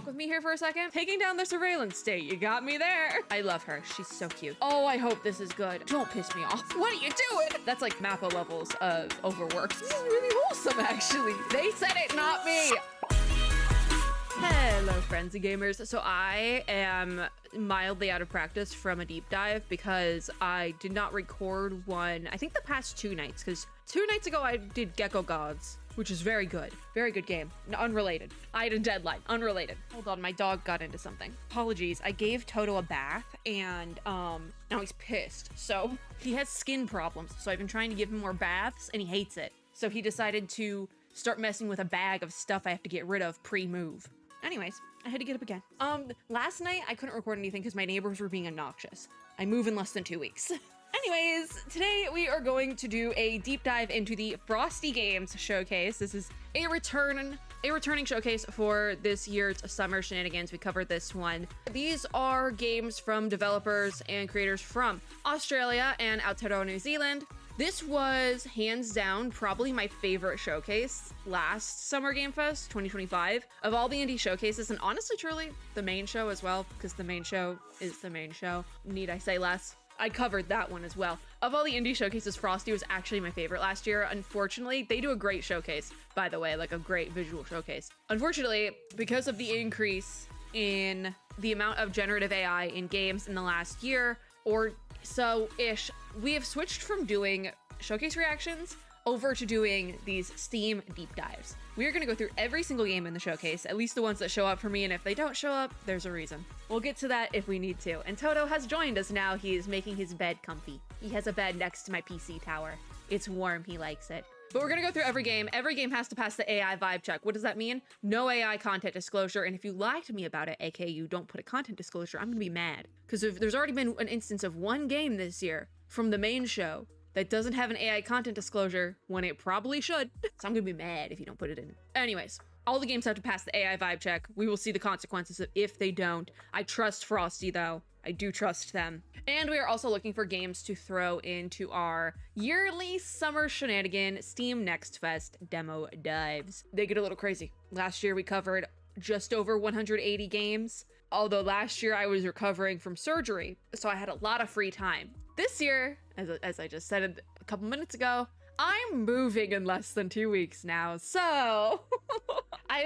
with me here for a second? Taking down the surveillance state. You got me there. I love her. She's so cute. Oh, I hope this is good. Don't piss me off. What are you doing? That's like Mappa levels of overworked. This is really wholesome, actually. They said it, not me. Hello, friends and gamers. So I am mildly out of practice from a deep dive because I did not record one, I think the past 2 nights, because 2 nights ago I did Gecko Gods, which is very good. Very good game. Unrelated. I had a deadline. Unrelated. Hold on, my dog got into something. Apologies. I gave Toto a bath and now he's pissed. So he has skin problems. So I've been trying to give him more baths and he hates it. So he decided to start messing with a bag of stuff I have to get rid of pre-move. Anyways, I had to get up again. Last night I couldn't record anything because my neighbors were being obnoxious. I move in less than 2 weeks. Anyways, today we are going to do a deep dive into the Frosty Games showcase. This is a returning showcase for this year's summer shenanigans. We covered this one. These are games from developers and creators from Australia and Aotearoa, New Zealand. This was hands down probably my favorite showcase last Summer Game Fest 2025 of all the indie showcases, and honestly, truly, the main show as well, because the main show is the main show. Need I say less? I covered that one as well. Of all the indie showcases, Frosty was actually my favorite last year. Unfortunately, they do a great showcase, by the way, like a great visual showcase. Unfortunately, because of the increase in the amount of generative AI in games in the last year, or so-ish, we have switched from doing showcase reactions over to doing these Steam deep dives. We are going to go through every single game in the showcase, at least the ones that show up for me, and if they don't show up, there's a reason. We'll get to that if we need to. And Toto has joined us now. He is making his bed comfy. He has a bed next to my PC tower. It's warm. He likes it. But we're going to go through every game. Every game has to pass the AI vibe check. What does that mean? No AI content disclosure. And if you lie to me about it, aka you don't put a content disclosure, I'm going to be mad. Because if there's already been an instance of one game this year from the main show that doesn't have an AI content disclosure when it probably should. So I'm going to be mad if you don't put it in. Anyways, all the games have to pass the AI vibe check. We will see the consequences if they don't. I trust Frosty though. I do trust them. And we are also looking for games to throw into our yearly summer shenanigan Steam Next Fest demo dives. They get a little crazy. Last year we covered just over 180 games, although last year I was recovering from surgery, so I had a lot of free time. This year, as I just said a couple minutes ago, I'm moving in less than 2 weeks now, so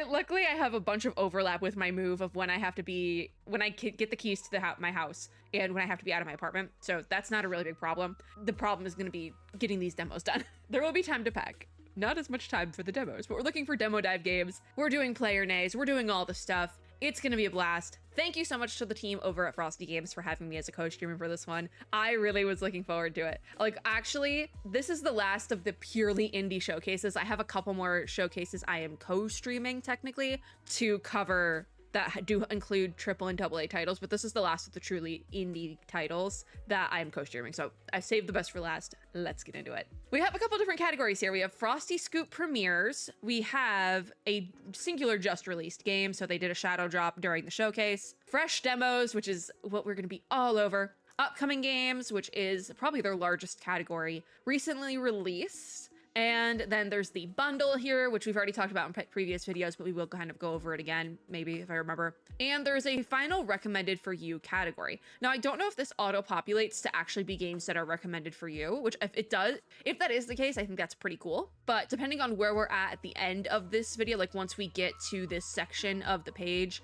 luckily I have a bunch of overlap with my move of when I have to be, when I get the keys to my house and when I have to be out of my apartment, so that's not a really big problem. The problem is going to be getting these demos done. There will be time to pack. Not as much time for the demos, but we're looking for demo dive games. We're doing player nays. We're doing all the stuff. It's going to be a blast. Thank you so much to the team over at Frosty Games for having me as a co-streamer for this one. I really was looking forward to it. Like, actually, this is the last of the purely indie showcases. I have a couple more showcases I am co-streaming technically to cover that do include triple and double A titles, but this is the last of the truly indie titles that I am co-streaming. So I saved the best for last. Let's get into it. We have a couple different categories here. We have Frosty Scoop premieres. We have a singular just released game, so they did a shadow drop during the showcase. Fresh demos, which is what we're going to be all over. Upcoming games, which is probably their largest category. Recently released. And then there's the bundle here, which we've already talked about in previous videos, but we will kind of go over it again, maybe if I remember. And there's a final recommended for you category. Now, I don't know if this auto-populates to actually be games that are recommended for you, which if it does, if that is the case, I think that's pretty cool. But depending on where we're at the end of this video, like once we get to this section of the page,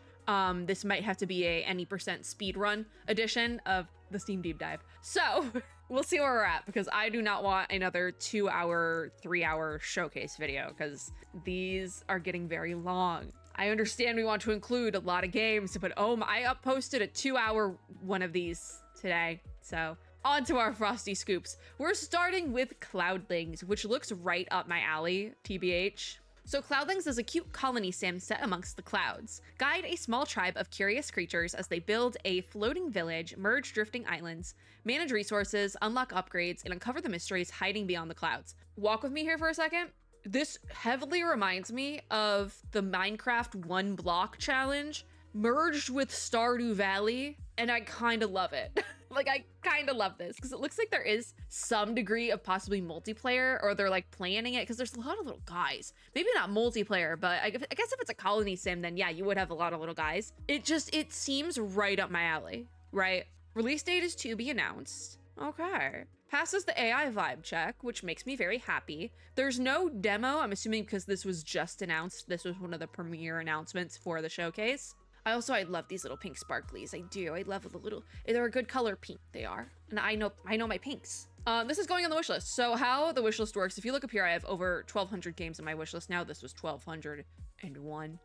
this might have to be a any percent speedrun edition of the Steam Deep Dive. So we'll see where we're at, because I do not want another 2-hour, 3-hour showcase video, because these are getting very long. I understand we want to include a lot of games, but I posted a 2-hour one of these today. So on to our Frosty Scoops. We're starting with Cloudlings, which looks right up my alley, TBH. So Cloudlings is a cute colony sim set amongst the clouds. Guide a small tribe of curious creatures as they build a floating village, merge drifting islands, manage resources, unlock upgrades, and uncover the mysteries hiding beyond the clouds. Walk with me here for a second. This heavily reminds me of the Minecraft 1 block challenge merged with Stardew Valley, and I kind of love it. Like, I kind of love this because it looks like there is some degree of possibly multiplayer, or they're like planning it because there's a lot of little guys. Maybe not multiplayer, but I guess if it's a colony sim, then yeah, you would have a lot of little guys. It seems right up my alley, right? Release date is to be announced. Okay. Passes the AI vibe check, which makes me very happy. There's no demo, I'm assuming because this was just announced. This was one of the premiere announcements for the showcase. I love these little pink sparklies. I do. I love the little, they're a good color pink, they are. And I know my pinks. This is going on the wish list. So how the wish list works, if you look up here, I have over 1,200 games on my wish list now. This was 1,201.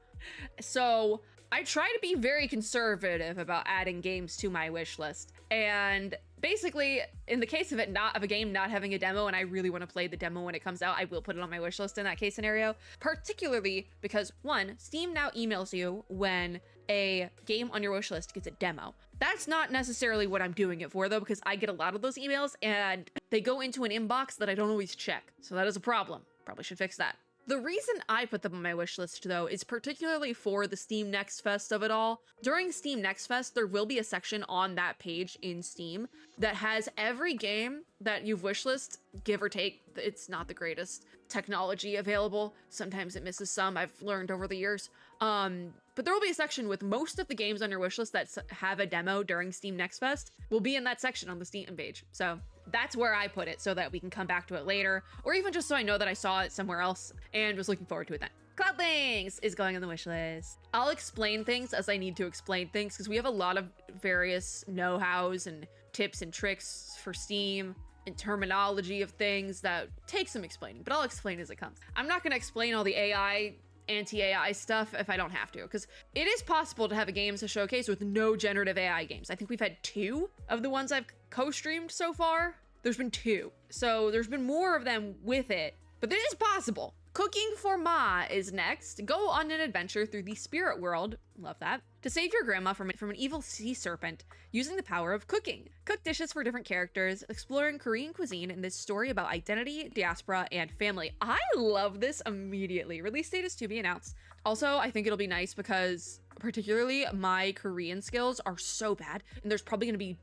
So I try to be very conservative about adding games to my wish list. And basically, in the case of a game not having a demo and I really want to play the demo when it comes out, I will put it on my wish list in that case scenario. Particularly because, one, Steam now emails you when a game on your wish list gets a demo. That's not necessarily what I'm doing it for, though, because I get a lot of those emails and they go into an inbox that I don't always check. So that is a problem. Probably should fix that. The reason I put them on my wish list, though, is particularly for the Steam Next Fest of it all. During Steam Next Fest, there will be a section on that page in Steam that has every game that you've wishlist, give or take. It's not the greatest technology available. Sometimes it misses some, I've learned over the years. But there will be a section with most of the games on your wishlist that have a demo during Steam Next Fest will be in that section on the Steam page. So that's where I put it so that we can come back to it later, or even just so I know that I saw it somewhere else and was looking forward to it then. Cloudlings is going on the wish list. I'll explain things as I need to explain things because we have a lot of various know-hows and tips and tricks for Steam and terminology of things that take some explaining, but I'll explain as it comes. I'm not going to explain all the AI, anti-AI stuff if I don't have to, because it is possible to have a games to showcase with no generative AI games. I think we've had 2 of the ones I've co-streamed so far. There's been 2. So there's been more of them with it, but it is possible. Cooking for Ma is next. Go on an adventure through the spirit world, love that, to save your grandma from an evil sea serpent using the power of cooking. Cook dishes for different characters, exploring Korean cuisine in this story about identity, diaspora, and family. I love this immediately. Release date is to be announced. Also, I think it'll be nice because particularly my Korean skills are so bad, and there's probably gonna be,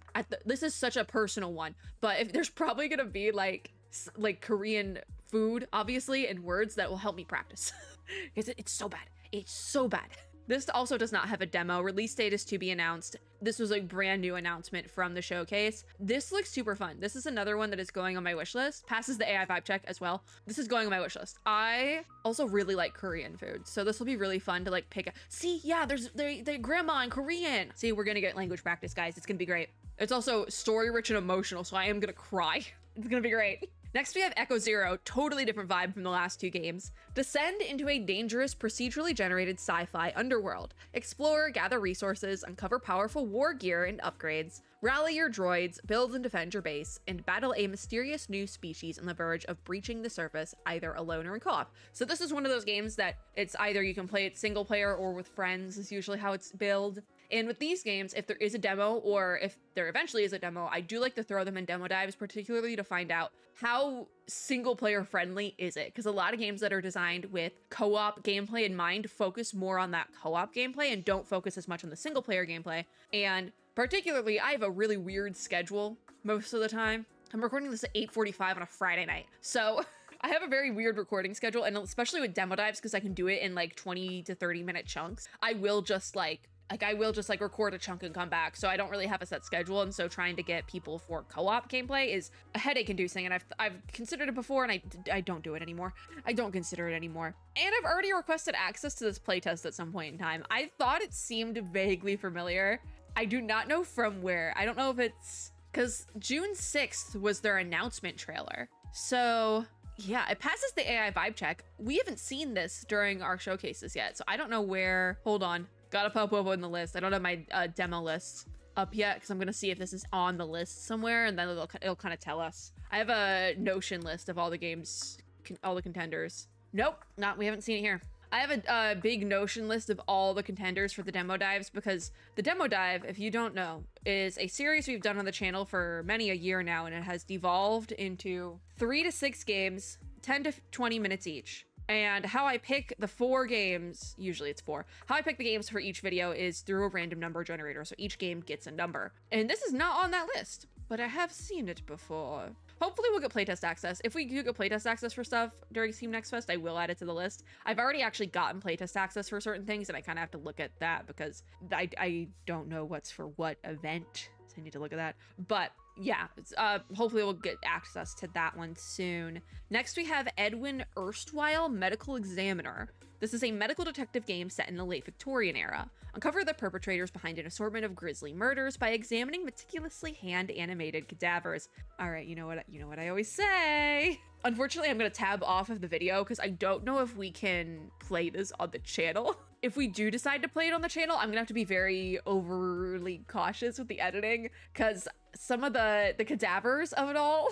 this is such a personal one, but if there's probably gonna be like Korean food, obviously, and words that will help me practice. Because it's so bad. It's so bad. This also does not have a demo. Release date is to be announced. This was a brand new announcement from the showcase. This looks super fun. This is another one that is going on my wish list. Passes the AI vibe check as well. This is going on my wish list. I also really like Korean food, so this will be really fun to like pick up. See, yeah, there's grandma in Korean. See, we're gonna get language practice, guys. It's gonna be great. It's also story rich and emotional, so I am gonna cry. It's gonna be great. Next, we have Echo Zero, totally different vibe from the last 2 games. Descend into a dangerous, procedurally generated sci-fi underworld. Explore, gather resources, uncover powerful war gear and upgrades, rally your droids, build and defend your base, and battle a mysterious new species on the verge of breaching the surface, either alone or in co-op. So this is one of those games that it's either you can play it single player or with friends is usually how it's billed. And with these games, if there is a demo, or if there eventually is a demo, I do like to throw them in demo dives, particularly to find out how single player friendly is it? Because a lot of games that are designed with co-op gameplay in mind focus more on that co-op gameplay and don't focus as much on the single player gameplay. And particularly, I have a really weird schedule most of the time. I'm recording this at 8:45 on a Friday night. So I have a very weird recording schedule, and especially with demo dives, because I can do it in like 20 to 30 minute chunks, I will just record a chunk and come back. So I don't really have a set schedule. And so trying to get people for co-op gameplay is a headache inducing. And I've considered it before, and I don't do it anymore. I don't consider it anymore. And I've already requested access to this playtest at some point in time. I thought it seemed vaguely familiar. I do not know from where. I don't know if it's because June 6th was their announcement trailer. So yeah, it passes the AI vibe check. We haven't seen this during our showcases yet. So I don't know where. Hold on. Gotta pop up in the list. I don't have my demo list up yet because I'm gonna see if this is on the list somewhere, and then it'll kind of tell us. I have a Notion list of all the games, all the contenders. Nope, we haven't seen it here. I have a big Notion list of all the contenders for the demo dives, because the demo dive, if you don't know, is a series we've done on the channel for many a year now, and it has devolved into 3 to 6 games, 10 to 20 minutes each. And how I pick the 4 games, usually it's 4, how I pick the games for each video is through a random number generator. So each game gets a number. And this is not on that list, but I have seen it before. Hopefully we'll get playtest access. If we do get playtest access for stuff during Steam Next Fest, I will add it to the list. I've already actually gotten playtest access for certain things, and I kind of have to look at that because I don't know what's for what event. So I need to look at that. But yeah, hopefully we'll get access to that one soon. Next we have Edwin Erstwhile Medical Examiner. This is a medical detective game set in the late Victorian era. Uncover the perpetrators behind an assortment of grisly murders by examining meticulously hand-animated cadavers. All right, you know what I always say. Unfortunately, I'm gonna tab off of the video because I don't know if we can play this on the channel. If we do decide to play it on the channel, I'm gonna have to be very overly cautious with the editing because some of the cadavers of it all,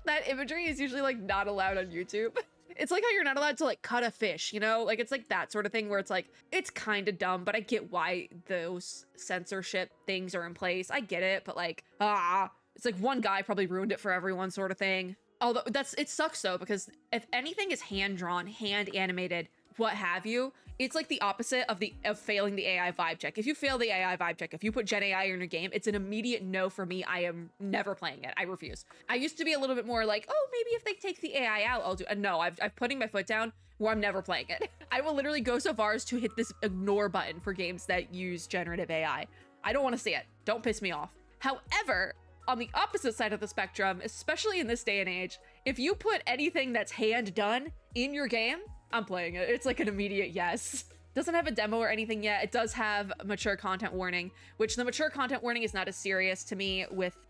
that imagery is usually like not allowed on YouTube. It's like how you're not allowed to like cut a fish, you know? Like it's like that sort of thing where it's like, it's kind of dumb, but I get why those censorship things are in place. I get it, but like, it's like one guy probably ruined it for everyone sort of thing. Although it sucks though, because if anything is hand-drawn, hand-animated, what have you, it's like the opposite of failing the AI vibe check. If you fail the AI vibe check, if you put Gen AI in your game, it's an immediate no for me. I am never playing it. I refuse. I used to be a little bit more like, oh, maybe if they take the AI out, I'll do it. No, I'm putting my foot down where I'm never playing it. I will literally go so far as to hit this ignore button for games that use generative AI. I don't want to see it. Don't piss me off. However, on the opposite side of the spectrum, especially in this day and age, if you put anything that's hand done in your game, I'm playing it. It's like an immediate yes. Doesn't have a demo or anything yet. It does have mature content warning, which the mature content warning is not as serious to me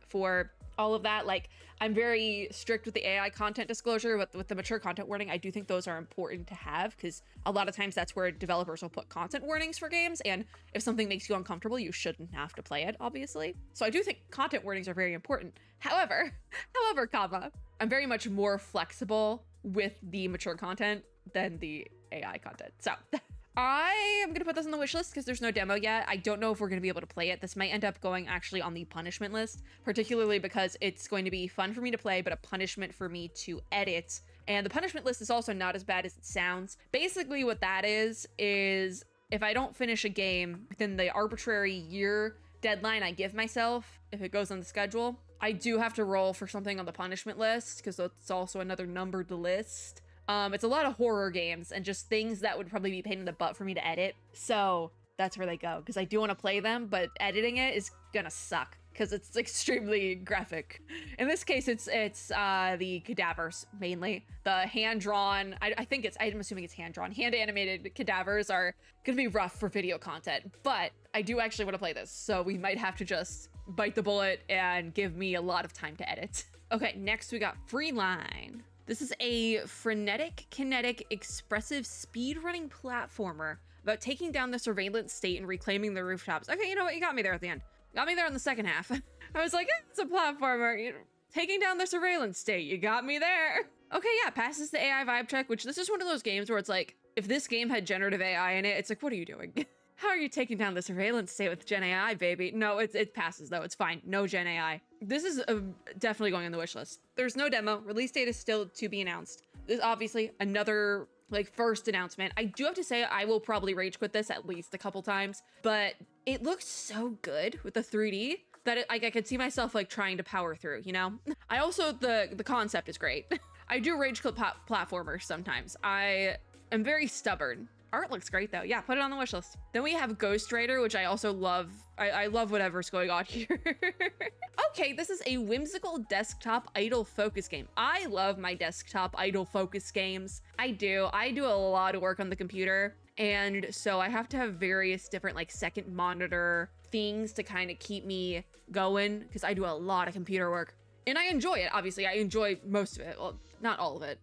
for all of that. Like, I'm very strict with the AI content disclosure, but with the mature content warning, I do think those are important to have because a lot of times that's where developers will put content warnings for games. And if something makes you uncomfortable, you shouldn't have to play it, obviously. So I do think content warnings are very important. However, I'm very much more flexible with the mature content than the AI content. So I am gonna put this on the wish list because there's no demo yet. I don't know if we're gonna be able to play it. This might end up going actually on the punishment list, particularly because it's going to be fun for me to play, but a punishment for me to edit. And the punishment list is also not as bad as it sounds. Basically what that is if I don't finish a game within the arbitrary year deadline I give myself, if it goes on the schedule, I do have to roll for something on the punishment list because it's also another numbered list. It's a lot of horror games and just things that would probably be a pain in the butt for me to edit. So that's where they go because I do want to play them, but editing it is gonna suck because it's extremely graphic. In this case, it's the cadavers mainly. The hand-drawn, I'm assuming it's hand-drawn. Hand-animated cadavers are gonna be rough for video content, but I do actually want to play this, so we might have to just bite the bullet and give me a lot of time to edit. Okay, next we got Freeline. This is a frenetic, kinetic, expressive speedrunning platformer about taking down the surveillance state and reclaiming the rooftops. Okay, you know what? You got me there at the end. Got me there in the second half. I was like, it's a platformer. Taking down the surveillance state. You got me there. Okay, yeah, passes the AI vibe check, which this is one of those games where it's like, if this game had generative AI in it, it's like, what are you doing? How are you taking down the surveillance state with Gen AI, baby? No, it passes though. It's fine. No Gen AI. This is definitely going on the wish list. There's no demo. Release date is still to be announced. This is obviously another like first announcement. I do have to say I will probably rage quit this at least a couple times, but it looks so good with the 3D that I could see myself like trying to power through, you know? I also, the concept is great. I do rage quit platformers sometimes. I am very stubborn. Art looks great though. Yeah, put it on the wish list. Then we have Ghost Rider, which I also love. I love whatever's going on here. Okay, this is a whimsical desktop idle focus game. I love my desktop idle focus games. I do a lot of work on the computer. And so I have to have various different like second monitor things to kind of keep me going because I do a lot of computer work. And I enjoy it, obviously. I enjoy most of it. Well, not all of it,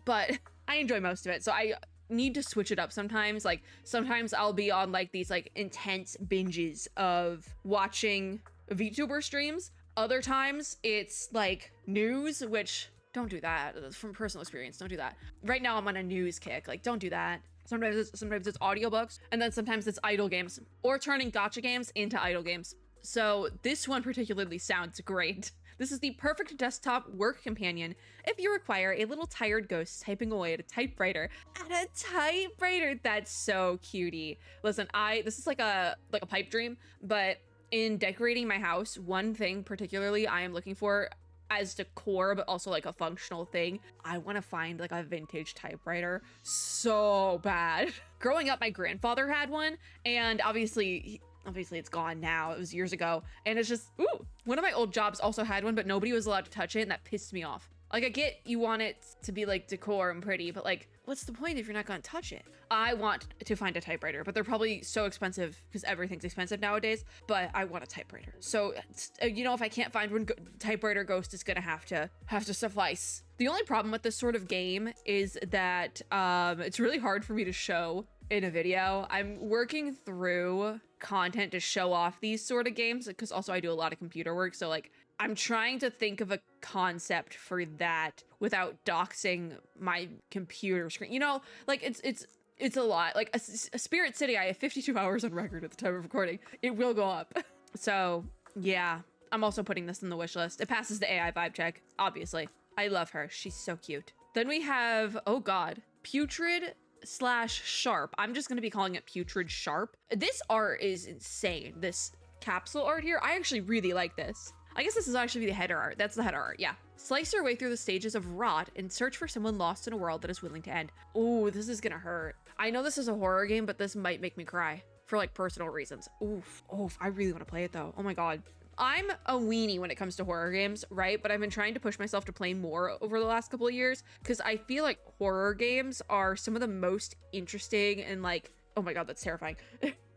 but I enjoy most of it. So I need to switch it up sometimes. Like sometimes I'll be on like these like intense binges of watching VTuber streams. Other times it's like news, which don't do that. From personal experience, don't do that. Right now I'm on a news kick. Like don't do that. Sometimes it's audiobooks, and then sometimes it's idle games or turning gacha games into idle games. So this one particularly sounds great. This is the perfect desktop work companion if you require a little tired ghost typing away at a typewriter. That's so cutie. Listen, this is like a pipe dream, but in decorating my house, one thing particularly I am looking for as decor, but also like a functional thing, I want to find like a vintage typewriter so bad. Growing up, my grandfather had one, and obviously it's gone now. It was years ago, and it's just, ooh, one of my old jobs also had one, but nobody was allowed to touch it, and that pissed me off. Like, I get you want it to be like decor and pretty, but like, what's the point if you're not gonna touch it? I want to find a typewriter, but they're probably so expensive because everything's expensive nowadays, but I want a typewriter. So, you know, if I can't find one, typewriter ghost is gonna have to suffice. The only problem with this sort of game is that it's really hard for me to show in a video. I'm working through content to show off these sort of games because also I do a lot of computer work, so like I'm trying to think of a concept for that without doxing my computer screen. You know, like it's a lot. Like a Spirit City, I have 52 hours on record at the time of recording. It will go up. So yeah, I'm also putting this in the wish list. It passes the AI vibe check, obviously. I love her. She's so cute. Then we have, oh God, Putrid / Sharp. I'm just gonna be calling it Putrid Sharp. This art is insane. This capsule art here, I actually really like this. I guess this is actually the header art. That's the header art, yeah. Slice your way through the stages of rot and search for someone lost in a world that is willing to end. Ooh, this is gonna hurt. I know this is a horror game, but this might make me cry for like personal reasons. Oof, I really want to play it though. Oh my God. I'm a weenie when it comes to horror games, right? But I've been trying to push myself to play more over the last couple of years because I feel like horror games are some of the most interesting and like, oh my God, that's terrifying.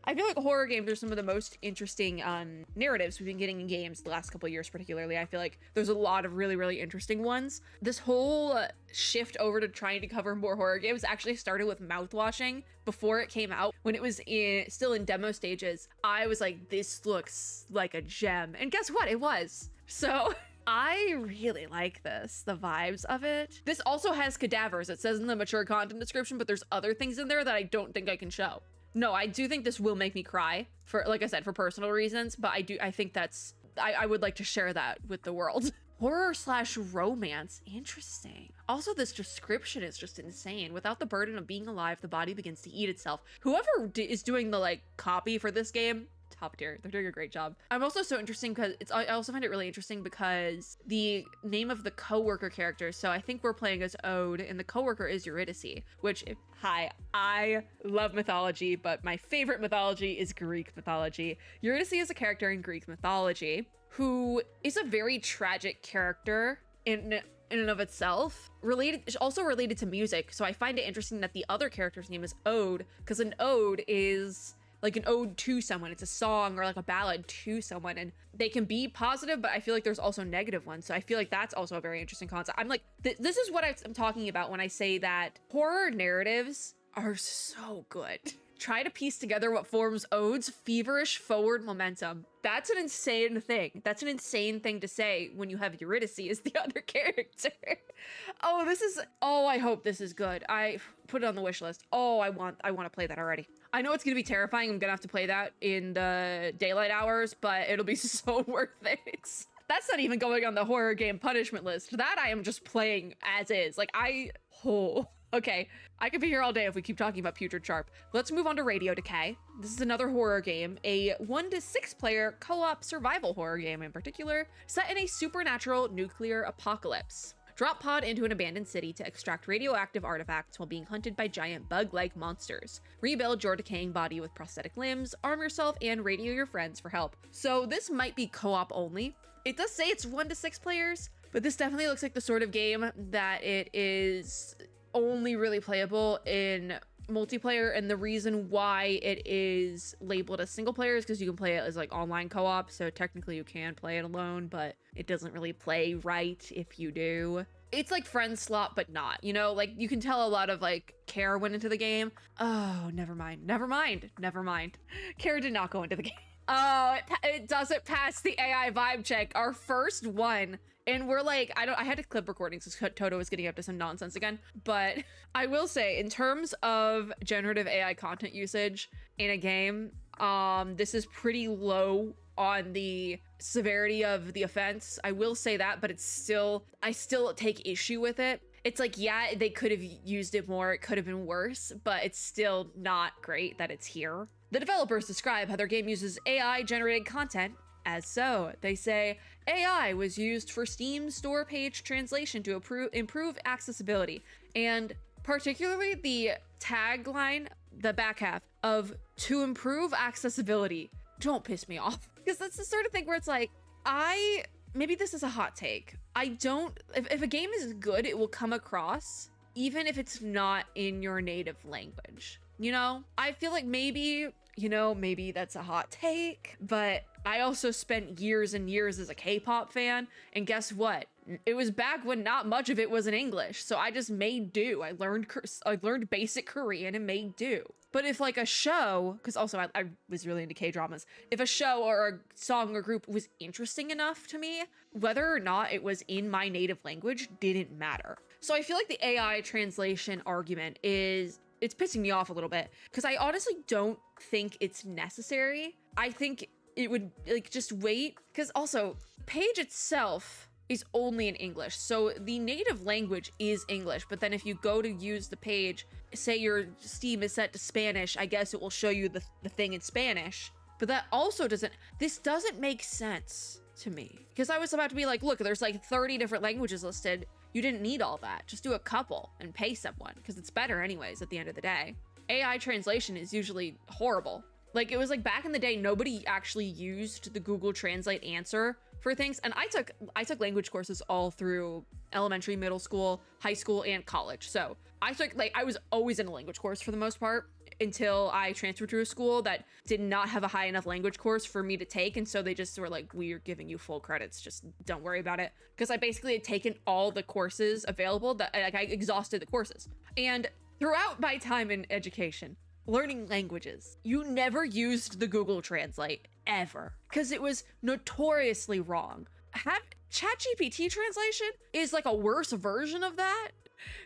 I feel like horror games are some of the most interesting narratives we've been getting in games the last couple of years, particularly. I feel like there's a lot of really, really interesting ones. This whole shift over to trying to cover more horror games actually started with mouthwashing before it came out. When it was still in demo stages, I was like, this looks like a gem. And guess what? It was. So I really like this, the vibes of it. This also has cadavers. It says in the mature content description, but there's other things in there that I don't think I can show. No, I do think this will make me cry for, like I said, for personal reasons, but I think that's, I would like to share that with the world. Horror / romance, interesting. Also, this description is just insane. Without the burden of being alive, the body begins to eat itself. Whoever is doing the like copy for this game, top tier. They're doing a great job. I'm also so interesting because I also find it really interesting because the name of the coworker character. So I think we're playing as Ode, and the coworker is Eurydice, which, hi, I love mythology, but my favorite mythology is Greek mythology. Eurydice is a character in Greek mythology who is a very tragic character in and of itself, also related to music. So I find it interesting that the other character's name is Ode, because an ode is like an ode to someone. It's a song or like a ballad to someone, and they can be positive, but I feel like there's also negative ones. So I feel like that's also a very interesting concept. I'm like, this is what I'm talking about when I say that horror narratives are so good. Try to piece together what forms Ode's feverish forward momentum. That's an insane thing. That's an insane thing to say when you have Eurydice as the other character. I hope this is good. I put it on the wish list. Oh, I want to play that already. I know it's gonna be terrifying. I'm gonna have to play that in the daylight hours, but it'll be so worth it. That's not even going on the horror game punishment list. That I am just playing as is. Like okay, I could be here all day if we keep talking about Putrid Sharp. Let's move on to Radio Decay. This is another horror game, a 1 to 6 player co-op survival horror game in particular, set in a supernatural nuclear apocalypse. Drop pod into an abandoned city to extract radioactive artifacts while being hunted by giant bug-like monsters. Rebuild your decaying body with prosthetic limbs, arm yourself, and radio your friends for help. So this might be co-op only. It does say it's 1 to 6 players, but this definitely looks like the sort of game that it is only really playable in multiplayer, and the reason why it is labeled as single player is because you can play it as like online co-op, so technically you can play it alone, but it doesn't really play right if you do. It's like friend slot, but not, you know, like you can tell a lot of like care went into the game. Oh, never mind. Care did not go into the game. Oh, it doesn't pass the AI vibe check. Our first one. And we're like, I had to clip recordings because Toto was getting up to some nonsense again. But I will say, in terms of generative AI content usage in a game, this is pretty low on the severity of the offense. I will say that, but I still take issue with it. It's like, yeah, they could have used it more. It could have been worse, but it's still not great that it's here. The developers describe how their game uses AI-generated content as so. They say, AI was used for Steam store page translation to improve accessibility, and particularly the tagline, the back half of "to improve accessibility." Don't piss me off, because that's the sort of thing where it's like, maybe this is a hot take. If a game is good, it will come across, even if it's not in your native language. You know, I feel like maybe that's a hot take, but I also spent years and years as a K-pop fan, and guess what? It was back when not much of it was in English, so I just made do. I learned basic Korean and made do. But if like a show, because also I was really into K-dramas, if a show or a song or group was interesting enough to me, whether or not it was in my native language didn't matter. So I feel like the AI translation argument it's pissing me off a little bit, because I honestly don't think it's necessary. I think it would like just wait, because also page itself is only in English, so the native language is English, but then if you go to use the page, say your Steam is set to Spanish, I guess it will show you the thing in Spanish, but that also this doesn't make sense to me, because I was about to be like, look, there's like 30 different languages listed. You didn't need all that. Just do a couple and pay someone, because it's better anyways at the end of the day. AI translation is usually horrible. Like, it was like back in the day, nobody actually used the Google Translate answer for things. And I took language courses all through elementary, middle school, high school, and college. So I was always in a language course for the most part, until I transferred to a school that did not have a high enough language course for me to take. And so they just were like, we are giving you full credits, just don't worry about it. Because I basically had taken all the courses available, that like I exhausted the courses. And throughout my time in education, learning languages, you never used the Google Translate ever, because it was notoriously wrong. ChatGPT translation is like a worse version of that.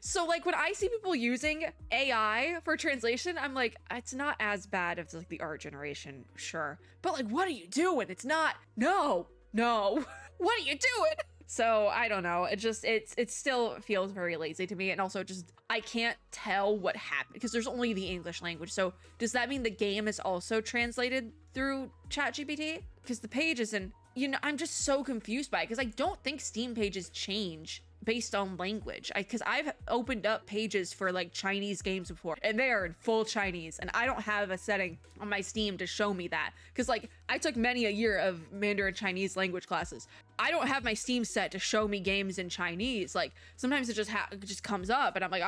So like when I see people using AI for translation, I'm like, it's not as bad as like the art generation, sure. But like, what are you doing? It's not, no, what are you doing? So I don't know. It still feels very lazy to me. And also just, I can't tell what happened, because there's only the English language. So does that mean the game is also translated through ChatGPT? Because the page isn't, I'm just so confused by it, because I don't think Steam pages change based on language. Because I've opened up pages for like Chinese games before, and they are in full Chinese, and I don't have a setting on my Steam to show me that, because like I took many a year of Mandarin Chinese language classes. I don't have my Steam set to show me games in Chinese. Like sometimes it just comes up and I'm like,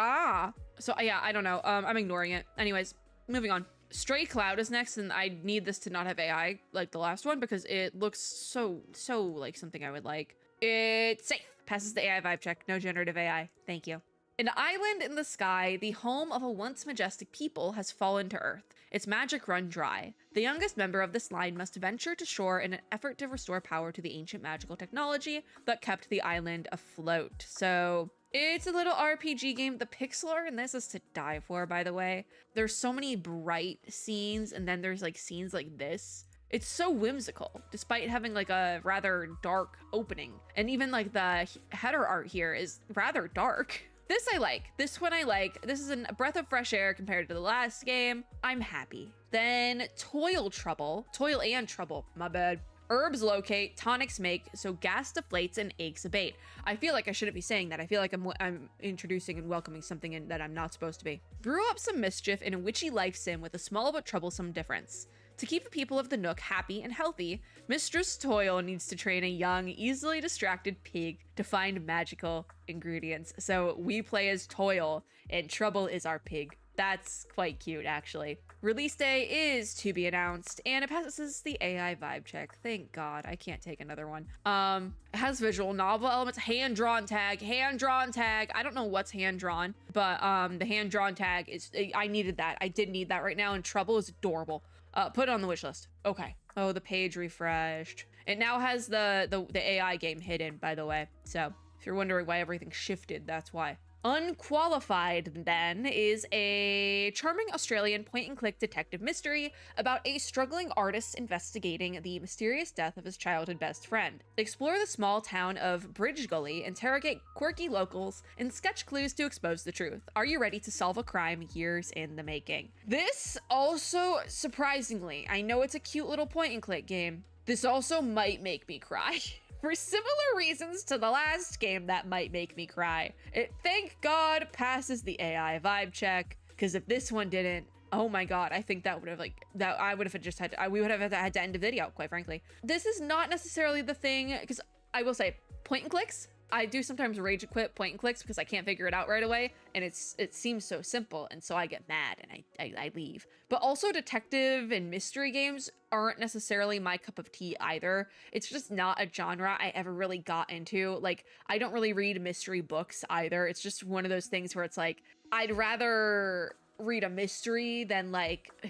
so yeah, I don't know. I'm ignoring it. Anyways, moving on. Stray Cloud is next, and I need this to not have AI like the last one, because it looks so like something I would like. It's safe. Passes the AI vibe check. No generative AI. Thank you. An island in the sky, the home of a once majestic people, has fallen to Earth. Its magic run dry. The youngest member of this line must venture to shore in an effort to restore power to the ancient magical technology that kept the island afloat. So it's a little RPG game. The pixel art in this is to die for, by the way. There's so many bright scenes, and then there's like scenes like this. It's so whimsical, despite having like a rather dark opening. And even like the header art here is rather dark. This I like. This one I like. This is a breath of fresh air compared to the last game. I'm happy. Then Toil and Trouble, my bad. Herbs locate, tonics make, so gas deflates and aches abate. I feel like I shouldn't be saying that. I feel like I'm introducing and welcoming something in that I'm not supposed to be. Brew up some mischief in a witchy life sim with a small but troublesome difference. To keep the people of the Nook happy and healthy, Mistress Toil needs to train a young, easily distracted pig to find magical ingredients. So we play as Toil, and Trouble is our pig. That's quite cute, actually. Release day is to be announced, and it passes the AI vibe check. Thank God, I can't take another one. It has visual novel elements, hand-drawn tag. I don't know what's hand-drawn, but the hand-drawn tag is, I needed that. I did need that right now, and Trouble is adorable. Put it on the wish list. Okay. Oh, the page refreshed. It now has the AI game hidden, by the way. So if you're wondering why everything shifted, that's why. Unqualified, then, is a charming Australian point-and-click detective mystery about a struggling artist investigating the mysterious death of his childhood best friend. Explore the small town of Bridge Gully, interrogate quirky locals, and sketch clues to expose the truth. Are you ready to solve a crime years in the making? This also, surprisingly, I know it's a cute little point-and-click game, this also might make me cry. For similar reasons to the last game that might make me cry. It, thank God, passes the AI vibe check, because if this one didn't, oh my God, I think that would have I would have just had to, we would have had to end the video, quite frankly. This is not necessarily the thing, because I will say, point and clicks, I do sometimes rage quit point and clicks because I can't figure it out right away, and it seems so simple, and so I get mad and I leave. But also detective and mystery games aren't necessarily my cup of tea either. It's just not a genre I ever really got into. Like, I don't really read mystery books either. It's just one of those things where it's like, I'd rather read a mystery than like a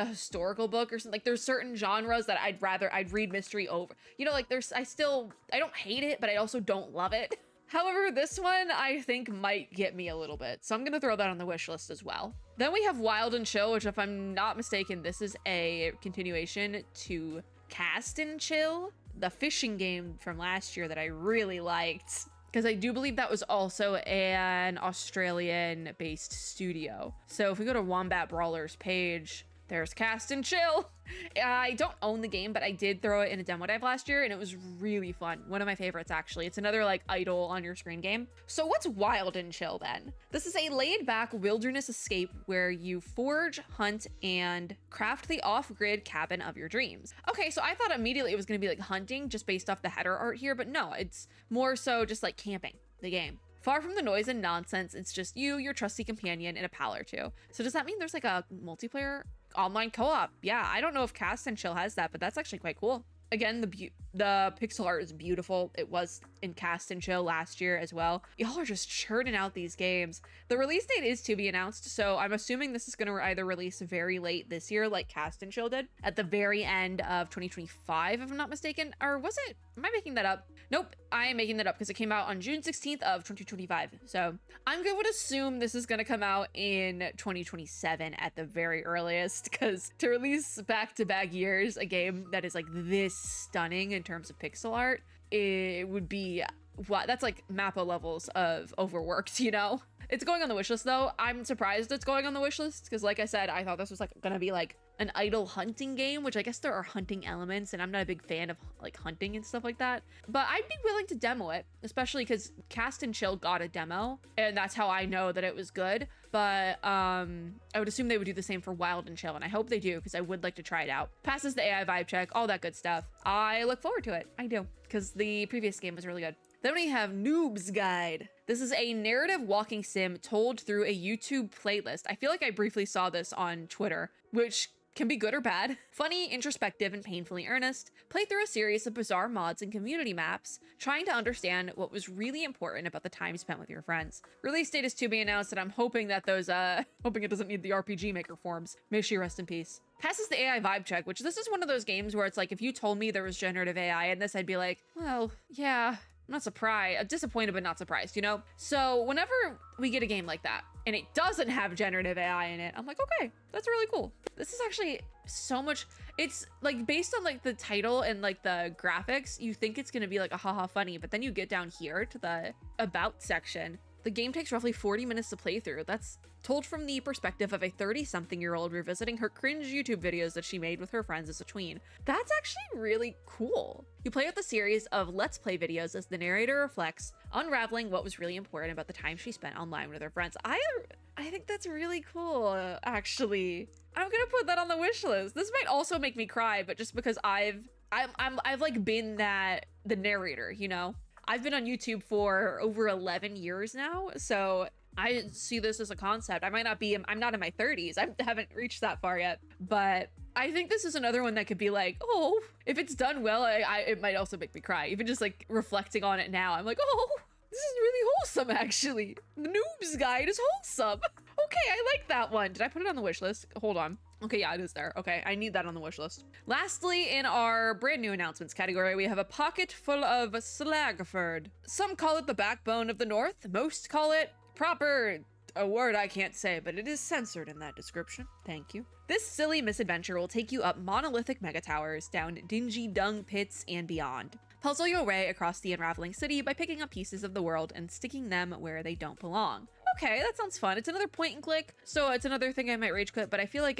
historical book or something. Like, there's certain genres that I'd read mystery over, you know, like I don't hate it, but I also don't love it. However, this one I think might get me a little bit, so I'm gonna throw that on the wish list as well. Then we have Wild and Chill, which, if I'm not mistaken, this is a continuation to Cast and Chill, the fishing game from last year that I really liked, because I do believe that was also an Australian-based studio. So if we go to Wombat Brawler's page, there's Cast and Chill. I don't own the game, but I did throw it in a demo dive last year, and it was really fun. One of my favorites, actually. It's another like idle on your screen game. So what's Wild and Chill then? This is a laid-back wilderness escape where you forage, hunt, and craft the off-grid cabin of your dreams. Okay, so I thought immediately it was gonna be like hunting just based off the header art here, but no, it's more so just like camping, the game. Far from the noise and nonsense, it's just you, your trusty companion, and a pal or two. So does that mean there's like a multiplayer online co-op? Yeah, I don't know if Cast and Chill has that, but that's actually quite cool. Again, the pixel art is beautiful. It was in Cast and Chill last year as well. Y'all are just churning out these games. The release date is to be announced, so I'm assuming this is going to either release very late this year, like Cast and Chill did, at the very end of 2025, if I'm not mistaken. Or was it? Am I making that up? Nope, I am making that up because it came out on June 16th of 2025. So I'm going to assume this is going to come out in 2027 at the very earliest, because to release back-to-back years a game that is like this stunning in terms of pixel art, it would be, what, that's like Mappa levels of overworked, you know? It's going on the wishlist though. I'm surprised it's going on the wishlist because, like I said, I thought this was like gonna be like an idle hunting game, which I guess there are hunting elements, and I'm not a big fan of like hunting and stuff like that. But I'd be willing to demo it, especially because Cast and Chill got a demo, and that's how I know that it was good. But I would assume they would do the same for Wild and Chill, and I hope they do because I would like to try it out. Passes the AI vibe check, all that good stuff. I look forward to it. I do, because the previous game was really good. Then we have Noob's Guide. This is a narrative walking sim told through a YouTube playlist. I feel like I briefly saw this on Twitter, which can be good or bad. Funny, introspective, and painfully earnest. Play through a series of bizarre mods and community maps, trying to understand what was really important about the time spent with your friends. Release date is to be announced, and I'm hoping that hoping it doesn't need the RPG Maker forms. May she rest in peace. Passes the AI vibe check, which this is one of those games where it's like, if you told me there was generative AI in this, I'd be like, well, yeah. I'm not surprised, disappointed, but not surprised, you know? So whenever we get a game like that and it doesn't have generative AI in it, I'm like, okay, that's really cool. This is actually so much, it's like based on like the title and like the graphics, you think it's gonna be like a haha funny, but then you get down here to the about section. The game takes roughly 40 minutes to play through. That's told from the perspective of a 30-something-year-old revisiting her cringe YouTube videos that she made with her friends as a tween. That's actually really cool. You play out the series of Let's Play videos as the narrator reflects, unraveling what was really important about the time she spent online with her friends. I think that's really cool, actually. I'm gonna put that on the wish list. This might also make me cry, but just because I've like been the narrator, you know? I've been on YouTube for over 11 years now, so I see this as a concept. I'm not in my 30s. I haven't reached that far yet, but I think this is another one that could be like, oh, if it's done well, it might also make me cry. Even just like reflecting on it now, I'm like, oh, this is really wholesome, actually. The Noob's Guide is wholesome. Okay, I like that one. Did I put it on the wish list? Hold on. Okay, yeah, it is there. Okay, I need that on the wish list. Lastly, in our brand new announcements category, we have a pocket full of Slagford. Some call it the backbone of the North. Most call it proper a word I can't say, but it is censored in that description. Thank you. This silly misadventure will take you up monolithic mega towers, down dingy dung pits, and beyond. Puzzle your way across the unraveling city by picking up pieces of the world and sticking them where they don't belong. Okay, that sounds fun. It's another point and click, so it's another thing I might rage quit, but I feel like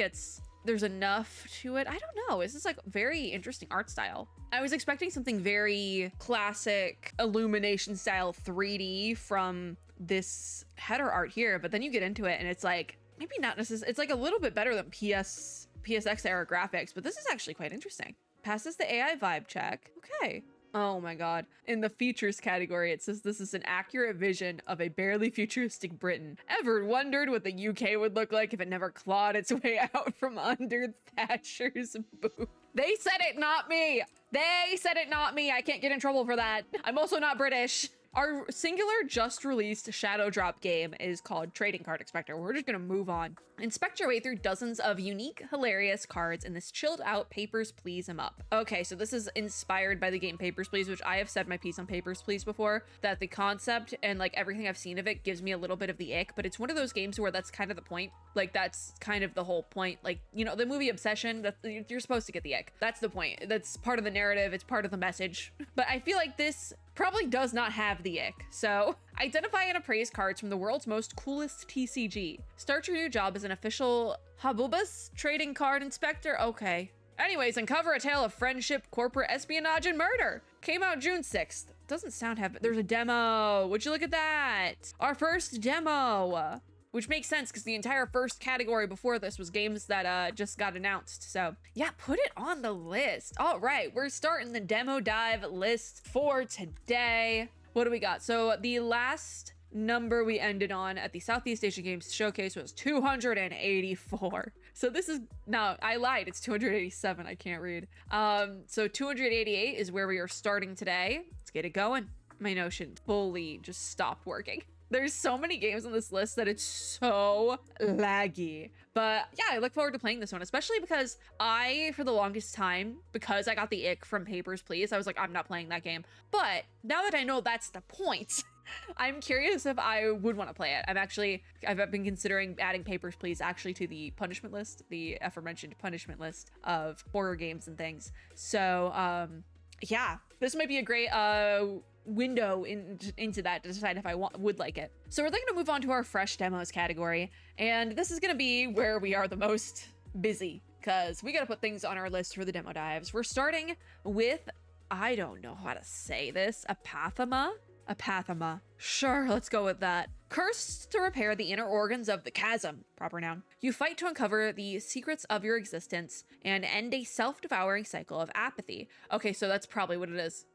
there's enough to it. I don't know. This is like very interesting art style. I was expecting something very classic Illumination style 3D from this header art here, but then you get into it and it's like, maybe not necessarily, it's like a little bit better than PSX era graphics, but this is actually quite interesting. Passes the AI vibe check. Okay. Oh my god. In the features category, it says this is an accurate vision of a barely futuristic Britain. Ever wondered what the UK would look like if it never clawed its way out from under Thatcher's boot? They said it, not me. They said it, not me. I can't get in trouble for that. I'm also not British. Our singular just released shadow drop game is called Trading Card Inspector. We're just gonna move on. Inspect your way through dozens of unique, hilarious cards in this chilled out Papers, Please 'em up. Okay, so this is inspired by the game Papers, Please, which I have said my piece on Papers, Please before, that the concept and like everything I've seen of it gives me a little bit of the ick, but it's one of those games where that's kind of the point. Like that's kind of the whole point. Like, you know, the movie Obsession, that you're supposed to get the ick. That's the point. That's part of the narrative. It's part of the message. But I feel like this probably does not have the ick. So identify and appraise cards from the world's most coolest TCG. Start your new job as an official Habubas trading card inspector. Okay. Anyways, uncover a tale of friendship, corporate espionage, and murder. Came out June 6th. Doesn't sound heavy. There's a demo. Would you look at that? Our first demo. Which makes sense because the entire first category before this was games that just got announced. So yeah, put it on the list. All right, we're starting the demo dive list for today. What do we got? So the last number we ended on at the Southeast Asian Games Showcase was 284. So this is, no, I lied. It's 287. I can't read. So 288 is where we are starting today. Let's get it going. My Notion fully just stopped working. There's so many games on this list that it's so laggy. But yeah, I look forward to playing this one, especially because for the longest time, because I got the ick from Papers, Please, I was like, I'm not playing that game. But now that I know that's the point, I'm curious if I would want to play it. I've been considering adding Papers, Please actually to the punishment list, the aforementioned punishment list of horror games and things. So yeah, this might be a great window into that to decide if I would like it. So we're then going to move on to our fresh demos category, and this is going to be where we are the most busy because we got to put things on our list for the demo dives. We're starting with, I don't know how to say this, Apathema. Sure, let's go with that. Cursed to repair the inner organs of the chasm, proper noun. You fight to uncover the secrets of your existence and end a self-devouring cycle of apathy. Okay, so that's probably what it is.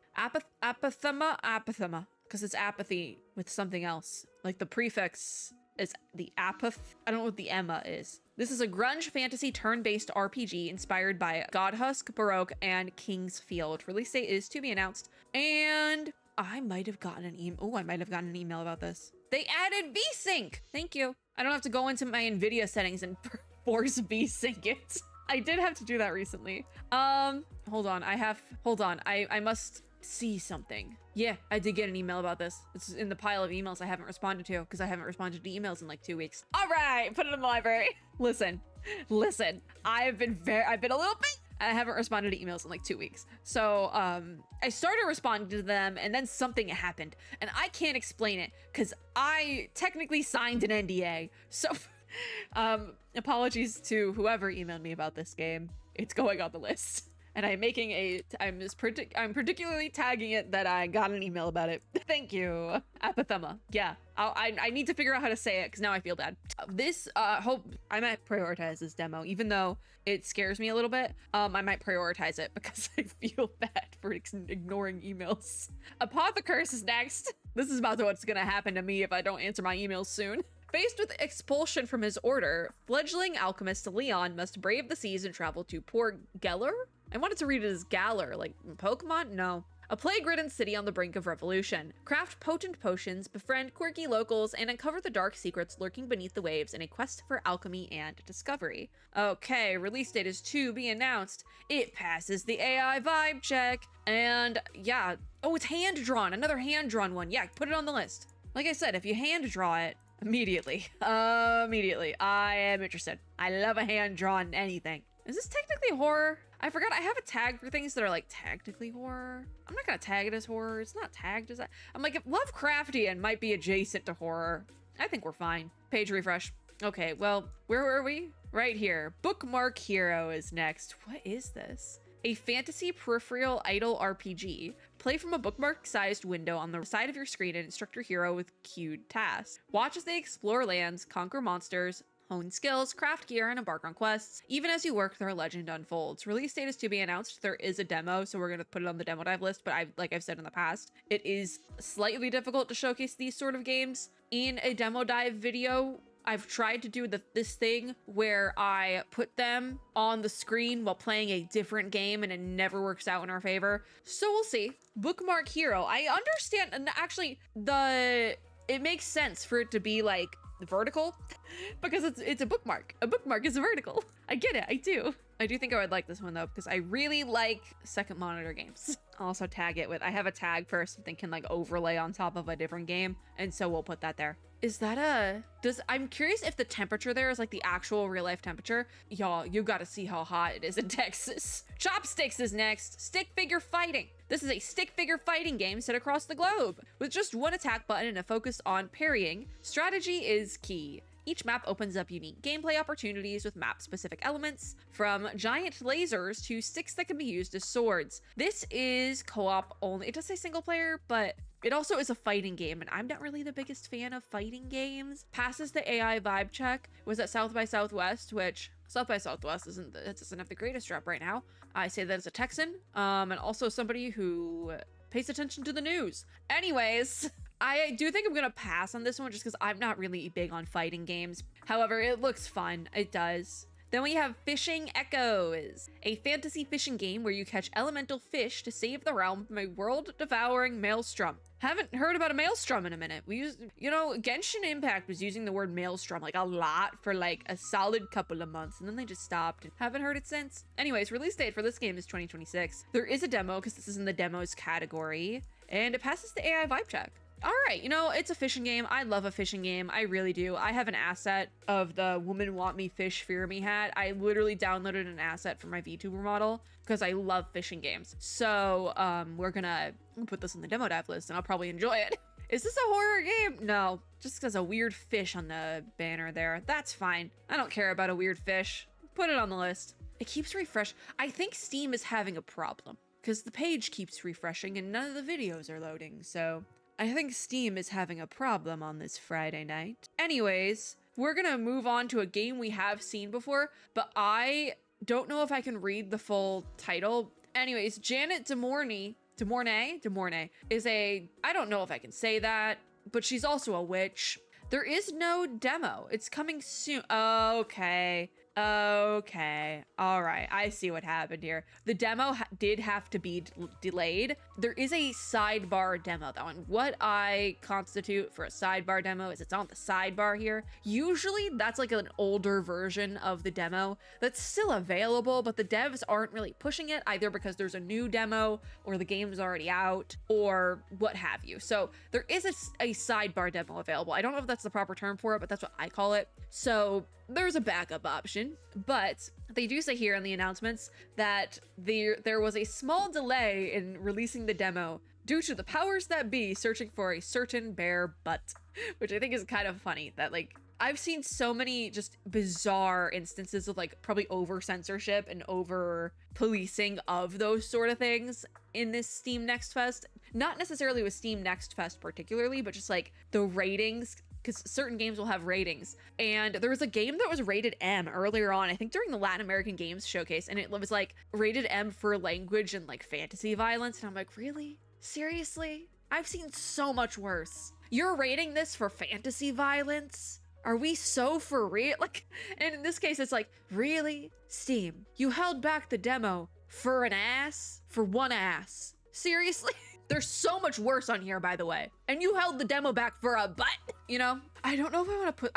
Apathema, because it's apathy with something else. Like the prefix is the apath. I don't know what the Emma is. This is a grunge fantasy turn-based RPG inspired by Godhusk, Baroque, and King's Field. Release date is to be announced. And I might have gotten an email. Oh, I might have gotten an email about this. They added VSync. Thank you. I don't have to go into my NVIDIA settings and force VSync it. I did have to do that recently. Hold on. I must see something. Yeah, I did get an email about this. It's in the pile of emails I haven't responded to because I haven't responded to emails in like 2 weeks. All right, put it in the library. Listen. I've been a little bit. I haven't responded to emails in like 2 weeks. So I started responding to them and then something happened and I can't explain it because I technically signed an NDA. So apologies to whoever emailed me about this game. It's going on the list. And I'm particularly tagging it that I got an email about it. Thank you. Apathema. Yeah, I need to figure out how to say it because now I feel bad. Hope I might prioritize this demo, even though it scares me a little bit. I might prioritize it because I feel bad for ignoring emails. Apothecurse is next. This is about what's gonna happen to me if I don't answer my emails soon. Faced with expulsion from his order, fledgling alchemist Leon must brave the seas and travel to Port Geller? I wanted to read it as Galler, like Pokemon? No. A plague-ridden city on the brink of revolution. Craft potent potions, befriend quirky locals, and uncover the dark secrets lurking beneath the waves in a quest for alchemy and discovery. Okay, release date is to be announced. It passes the AI vibe check. And yeah, oh, it's hand-drawn, another hand-drawn one. Yeah, put it on the list. Like I said, if you hand draw it, Immediately. Immediately. I am interested. I love a hand-drawn anything. Is this technically horror? I forgot I have a tag for things that are like technically horror. I'm not gonna tag it as horror. It's not tagged as that. I'm like, if Lovecraftian might be adjacent to horror, I think we're fine. Page refresh. Okay, well, where were we? Right here. Bookmark Hero is next. What is this? A fantasy peripheral idle RPG. Play from a bookmark-sized window on the side of your screen and instruct your hero with queued tasks. Watch as they explore lands, conquer monsters, hone skills, craft gear, and embark on quests. Even as you work, their legend unfolds. Release date is to be announced. There is a demo, so we're going to put it on the demo dive list, but like I've said in the past, it is slightly difficult to showcase these sort of games in a demo dive video. I've tried to do this thing where I put them on the screen while playing a different game, and it never works out in our favor. So we'll see. Bookmark Hero. I understand, and actually, it makes sense for it to be like vertical because it's a bookmark. A bookmark is vertical. I get it. I do. I do think I would like this one though, because I really like second monitor games. I'll also tag it with, I have a tag for something can like overlay on top of a different game. And so we'll put that there. Is that I'm curious if the temperature there is like the actual real life temperature. Y'all, you got to see how hot it is in Texas. Chopsticks is next. Stick figure fighting. This is a stick figure fighting game set across the globe. With just one attack button and a focus on parrying, strategy is key. Each map opens up unique gameplay opportunities with map-specific elements, from giant lasers to sticks that can be used as swords. This is co-op only. It does say single player, but it also is a fighting game, and I'm not really the biggest fan of fighting games. Passes the AI vibe check. Was at South by Southwest, which South by Southwest doesn't have the greatest rep right now. I say that as a Texan, and also somebody who pays attention to the news. Anyways, I do think I'm gonna pass on this one just because I'm not really big on fighting games. However, it looks fun. It does. Then we have Fishing Echoes, a fantasy fishing game where you catch elemental fish to save the realm from a world-devouring maelstrom. Haven't heard about a maelstrom in a minute. Genshin Impact was using the word maelstrom like a lot for like a solid couple of months, and then they just stopped and haven't heard it since. Anyways, release date for this game is 2026. There is a demo because this is in the demos category, and it passes the AI vibe check. All right, it's a fishing game. I love a fishing game. I really do. I have an asset of the woman want me fish fear me hat. I literally downloaded an asset for my VTuber model because I love fishing games. So we're gonna put this on the demo dive list and I'll probably enjoy it. Is this a horror game? No, just because a weird fish on the banner there. That's fine. I don't care about a weird fish. Put it on the list. It keeps refreshing. I think Steam is having a problem because the page keeps refreshing and none of the videos are loading. So I think Steam is having a problem on this Friday night. Anyways, we're gonna move on to a game we have seen before, but I don't know if I can read the full title. Anyways, Janet DeMornay is I don't know if I can say that, but she's also a witch. There is no demo. It's coming soon. Okay. All right. I see what happened here. The demo did have to be delayed. There is a sidebar demo though, and what I constitute for a sidebar demo is it's on the sidebar here. Usually that's like an older version of the demo that's still available, but the devs aren't really pushing it either because there's a new demo or the game's already out or what have you. So there is a sidebar demo available. I don't know if that's the proper term for it, but that's what I call it. So there's a backup option, but they do say here in the announcements that there was a small delay in releasing the demo due to the powers that be searching for a certain bare butt, which I think is kind of funny that like I've seen so many just bizarre instances of like probably over censorship and over policing of those sort of things in this Steam Next Fest. Not necessarily with Steam Next Fest particularly, but just like the ratings, because certain games will have ratings. And there was a game that was rated M earlier on, I think during the Latin American Games Showcase, and it was like rated M for language and like fantasy violence. And I'm like, really? Seriously? I've seen so much worse. You're rating this for fantasy violence? Are we so for real? Like, and in this case, it's like, really? Steam, you held back the demo for an ass? For one ass? Seriously? There's so much worse on here, by the way. And you held the demo back for a butt, I don't know if I want to put,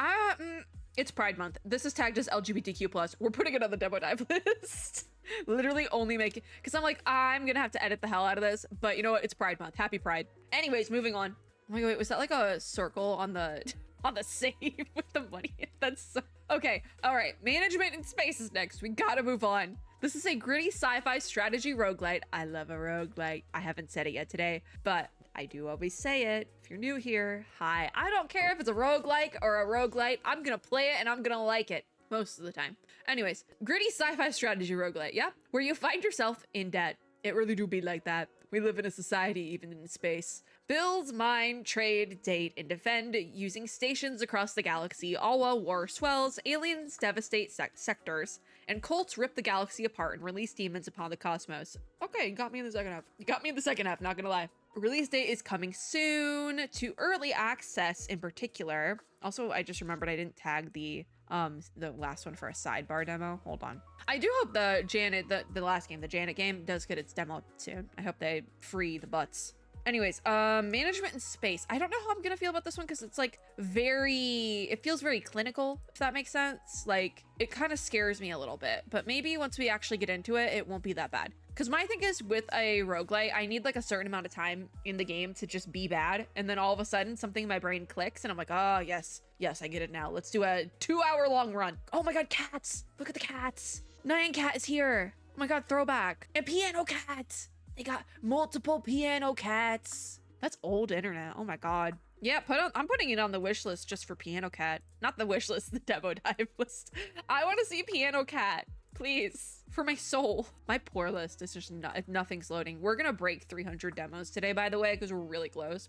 it's Pride Month. This is tagged as LGBTQ+. We're putting it on the demo dive list. Literally only making, because I'm like, I'm gonna have to edit the hell out of this, but you know what? It's Pride Month. Happy Pride. Anyways, moving on. Oh my god, wait, was that like a circle on the on the save with the money. That's so... Okay, all right. Management in space is next. We gotta move on. This is a gritty sci-fi strategy roguelite. I love a roguelite. I haven't said it yet today, but I do always say it. If you're new here, hi. I don't care if it's a roguelike or a roguelite. I'm gonna play it and I'm gonna like it most of the time. Anyways, gritty sci-fi strategy roguelite, yeah? Where you find yourself in debt. It really do be like that. We live in a society, even in space. Build, mine, trade, date, and defend using stations across the galaxy, all while war swells, aliens devastate sectors, and cults rip the galaxy apart and release demons upon the cosmos. Okay, you got me in the second half. You got me in the second half, not gonna lie. Release date is coming soon to early access in particular. Also, I just remembered I didn't tag the last one for a sidebar demo. Hold on. I do hope the Janet, the last game, the Janet game, does get its demo soon. I hope they free the butts. Anyways, management in space. I don't know how I'm gonna feel about this one because it's like it feels very clinical, if that makes sense. Like, it kind of scares me a little bit, but maybe once we actually get into it, it won't be that bad. Because my thing is, with a roguelite, I need like a certain amount of time in the game to just be bad. And then all of a sudden, something in my brain clicks and I'm like, oh, yes, I get it now. Let's do a 2-hour long run. Oh my God, cats. Look at the cats. Nyan Cat is here. Oh my God, throwback. And Piano Cat. They got multiple piano cats. That's old internet. Oh my God. Yeah, I'm putting it on the wish list just for Piano Cat. Not the wish list, the demo dive list. I want to see Piano Cat. Please, for my soul. My poor list is just nothing's loading. We're gonna break 300 demos today, by the way, because we're really close.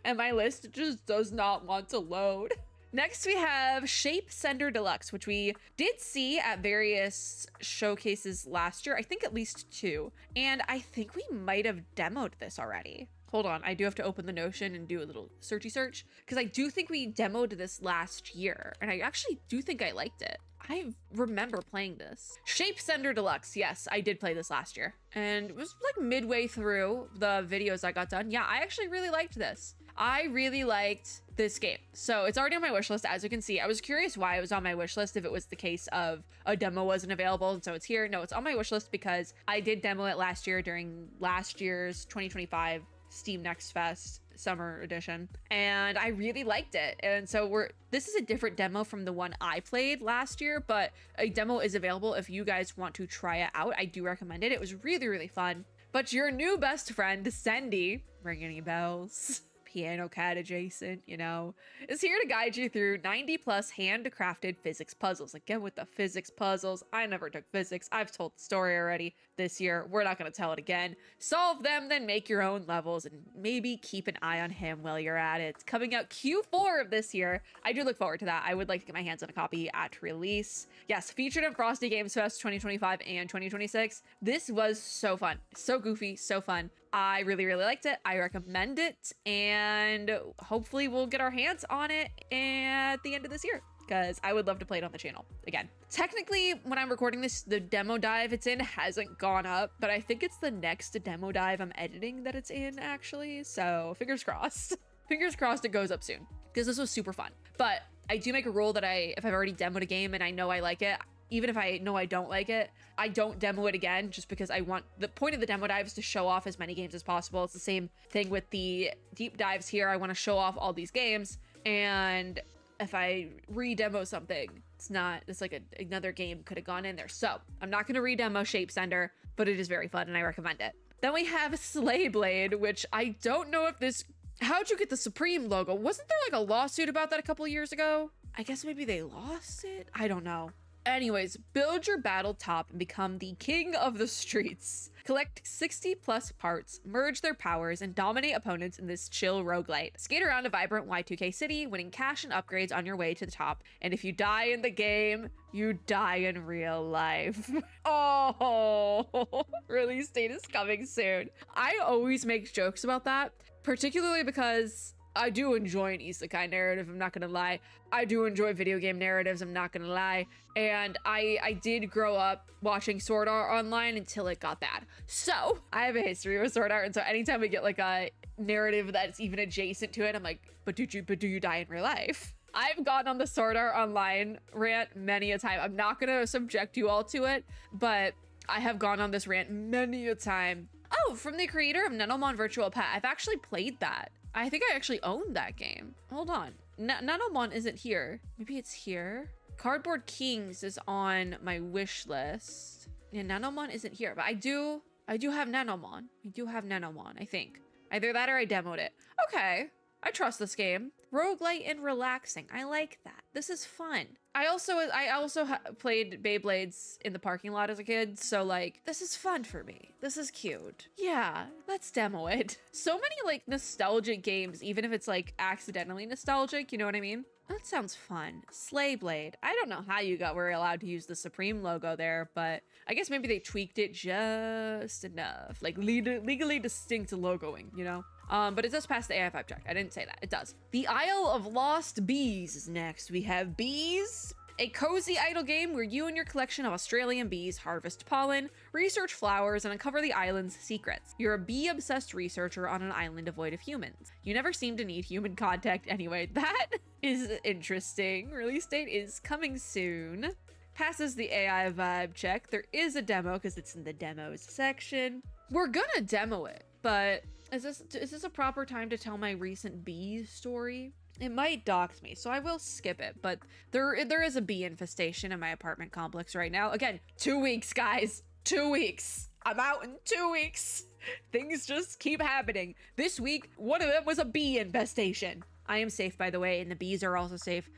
And my list just does not want to load. Next, we have Shape Sender Deluxe, which we did see at various showcases last year. I think at least 2. And I think we might have demoed this already. Hold on, I do have to open the Notion and do a little searchy search because I do think we demoed this last year. And I actually do think I liked it. I remember playing this. Shape Sender Deluxe. Yes, I did play this last year. And it was like midway through the videos I got done. Yeah, I actually really liked this. I really liked this game. So it's already on my wish list, as you can see. I was curious why it was on my wish list, if it was the case of a demo wasn't available and so it's here. No, it's on my wish list because I did demo it last year during last year's 2025 Steam Next Fest Summer Edition, and I really liked it. And so this is a different demo from the one I played last year, but a demo is available if you guys want to try it out. I do recommend it. It was really, really fun. But your new best friend, Sendy, ring any bells? Piano Cat adjacent, you know, is here to guide you through 90 plus handcrafted physics puzzles. Again, with the physics puzzles, I never took physics. I've told the story already this year. We're not going to tell it again. Solve them, then make your own levels and maybe keep an eye on him while you're at it. It's coming out Q4 of this year. I do look forward to that. I would like to get my hands on a copy at release. Yes, featured at Frosty Games Fest 2025 and 2026. This was so fun. So goofy, so fun. I really, really liked it. I recommend it, and hopefully we'll get our hands on it at the end of this year because I would love to play it on the channel again. Technically, when I'm recording this, the demo dive it's in hasn't gone up, but I think it's the next demo dive I'm editing that it's in, actually. So fingers crossed. Fingers crossed it goes up soon because this was super fun. But I do make a rule that if I've already demoed a game and I know I like it, even if I know I don't like it, I don't demo it again just because the point of the demo dive is to show off as many games as possible. It's the same thing with the deep dives here. I want to show off all these games, and if I re-demo something, it's like another game could have gone in there. So I'm not going to re-demo Shape Sender, but it is very fun and I recommend it. Then we have Slay Blade, which I don't know if how'd you get the Supreme logo? Wasn't there like a lawsuit about that a couple of years ago? I guess maybe they lost it? I don't know. Anyways, build your battle top and become the king of the streets. Collect 60 plus parts, merge their powers, and dominate opponents in this chill roguelite. Skate around a vibrant Y2K city, winning cash and upgrades on your way to the top. And if you die in the game, you die in real life. Oh, release date is coming soon. I always make jokes about that, particularly because I do enjoy an isekai narrative, I'm not gonna lie. I do enjoy video game narratives, I'm not gonna lie. And I did grow up watching Sword Art Online until it got bad. So I have a history with Sword Art, and so anytime we get like a narrative that's even adjacent to it, I'm like, but do you die in real life? I've gotten on the Sword Art Online rant many a time. I'm not gonna subject you all to it, but I have gone on this rant many a time. Oh, from the creator of Nenomon Virtual Pet, I've actually played that. I think I actually owned that game. Hold on. Nanomon isn't here. Maybe it's here. Cardboard Kings is on my wish list. Yeah, Nanomon isn't here, but I do have Nanomon. I do have Nanomon, I think. Either that or I demoed it. Okay, I trust this game. Roguelite and relaxing. I like that. This is fun. I also played Beyblades in the parking lot as a kid, so like, this is fun for me. This is cute. Yeah, let's demo it. So many like nostalgic games, even if it's like accidentally nostalgic, you know what I mean? That sounds fun. Slayblade. I don't know how you were allowed to use the Supreme logo there, but I guess maybe they tweaked it just enough. Like legally distinct logoing, you know? But it does pass the AI vibe check. I didn't say that. It does. The Isle of Lost Bees is next. We have Bees, a cozy idle game where you and your collection of Australian bees harvest pollen, research flowers, and uncover the island's secrets. You're a bee-obsessed researcher on an island devoid of humans. You never seem to need human contact anyway. That is interesting. Release date is coming soon. Passes the AI vibe check. There is a demo because it's in the demos section. We're gonna demo it, but is this a proper time to tell my recent bee story? It might dox me, so I will skip it, but there is a bee infestation in my apartment complex right now. Again, 2 weeks, guys. 2 weeks. I'm out in 2 weeks. Things just keep happening. This week, one of them was a bee infestation. I am safe, by the way, and the bees are also safe.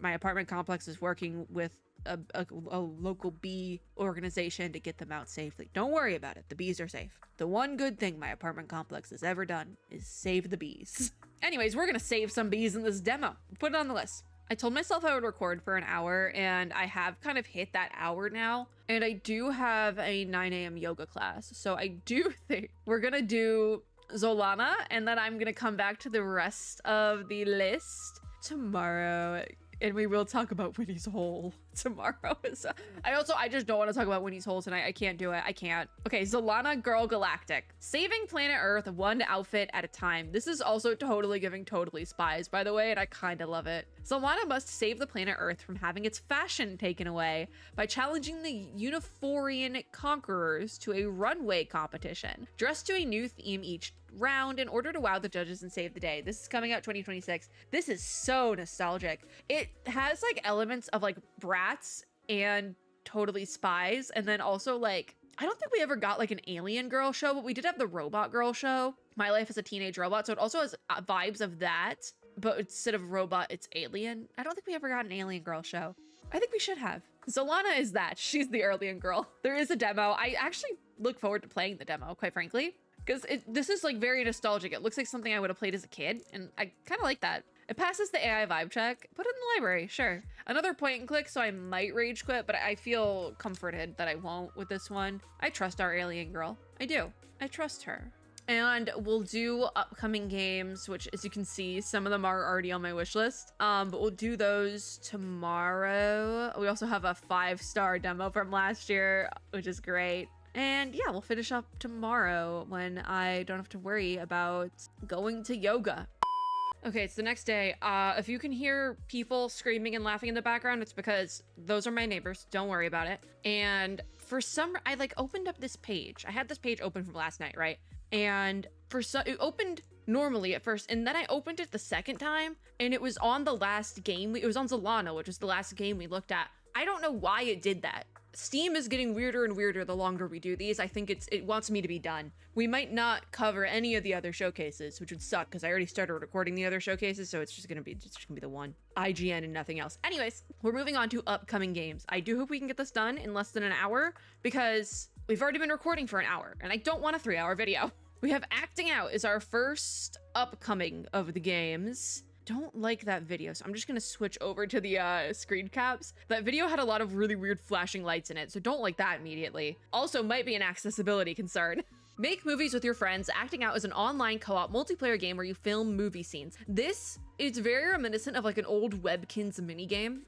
My apartment complex is working with a local bee organization to get them out safely. Don't worry about it. The bees are safe. The one good thing my apartment complex has ever done is save the bees. Anyways, we're gonna save some bees in this demo. Put it on the list. I told myself I would record for an hour, and I have kind of hit that hour now. And I do have a 9 a.m. yoga class, so I do think we're gonna do Zolana, and then I'm gonna come back to the rest of the list tomorrow. And we will talk about Winnie's Hole tomorrow. So I just don't want to talk about Winnie's Hole tonight. I can't do it. I can't. Okay, Zolana Girl Galactic. Saving planet Earth one outfit at a time. This is also totally giving Totally Spies, by the way, and I kind of love it. Zolana must save the planet Earth from having its fashion taken away by challenging the Uniphorian conquerors to a runway competition. Dress to a new theme each round in order to wow the judges and save the day. This is coming out 2026. This is so nostalgic. It has like elements of like Bratz and Totally Spies, and then also like, I don't think we ever got like an alien girl show, but we did have the robot girl show, My Life as a Teenage Robot, so it also has vibes of that, but instead of robot, it's alien. I don't think we ever got an alien girl show. I think we should have. Zolana is that. She's the alien girl. There is a demo. I actually look forward to playing the demo, quite frankly, because this is like very nostalgic. It looks like something I would have played as a kid, and I kind of like that. It passes the AI vibe check. Put it in the library, sure. Another point and click, so I might rage quit, but I feel comforted that I won't with this one. I trust our alien girl. I do. I trust her. And we'll do upcoming games, which, as you can see, some of them are already on my wish list. But we'll do those tomorrow. We also have a 5-star demo from last year, which is great. And yeah, we'll finish up tomorrow when I don't have to worry about going to yoga. Okay, it's the next day. If you can hear people screaming and laughing in the background, it's because those are my neighbors. Don't worry about it. And for some, I like opened up this page. I had this page open from last night, right? And it opened normally at first, and then I opened it the second time, and it was on the last game. It was on Zolana, which was the last game we looked at. I don't know why it did that. Steam is getting weirder and weirder the longer we do these. I think it wants me to be done. We might not cover any of the other showcases, which would suck because I already started recording the other showcases, so it's just gonna be the one. IGN and nothing else. Anyways, we're moving on to upcoming games. I do hope we can get this done in less than an hour because we've already been recording for an hour, and I don't want a 3-hour video. We have Acting Out is our first upcoming of the games. Don't like that video, so I'm just gonna switch over to the screen caps. That video had a lot of really weird flashing lights in it, so don't like that immediately. Also might be an accessibility concern. Make movies with your friends. Acting Out is an online co-op multiplayer game where you film movie scenes. This is very reminiscent of like an old Webkinz minigame.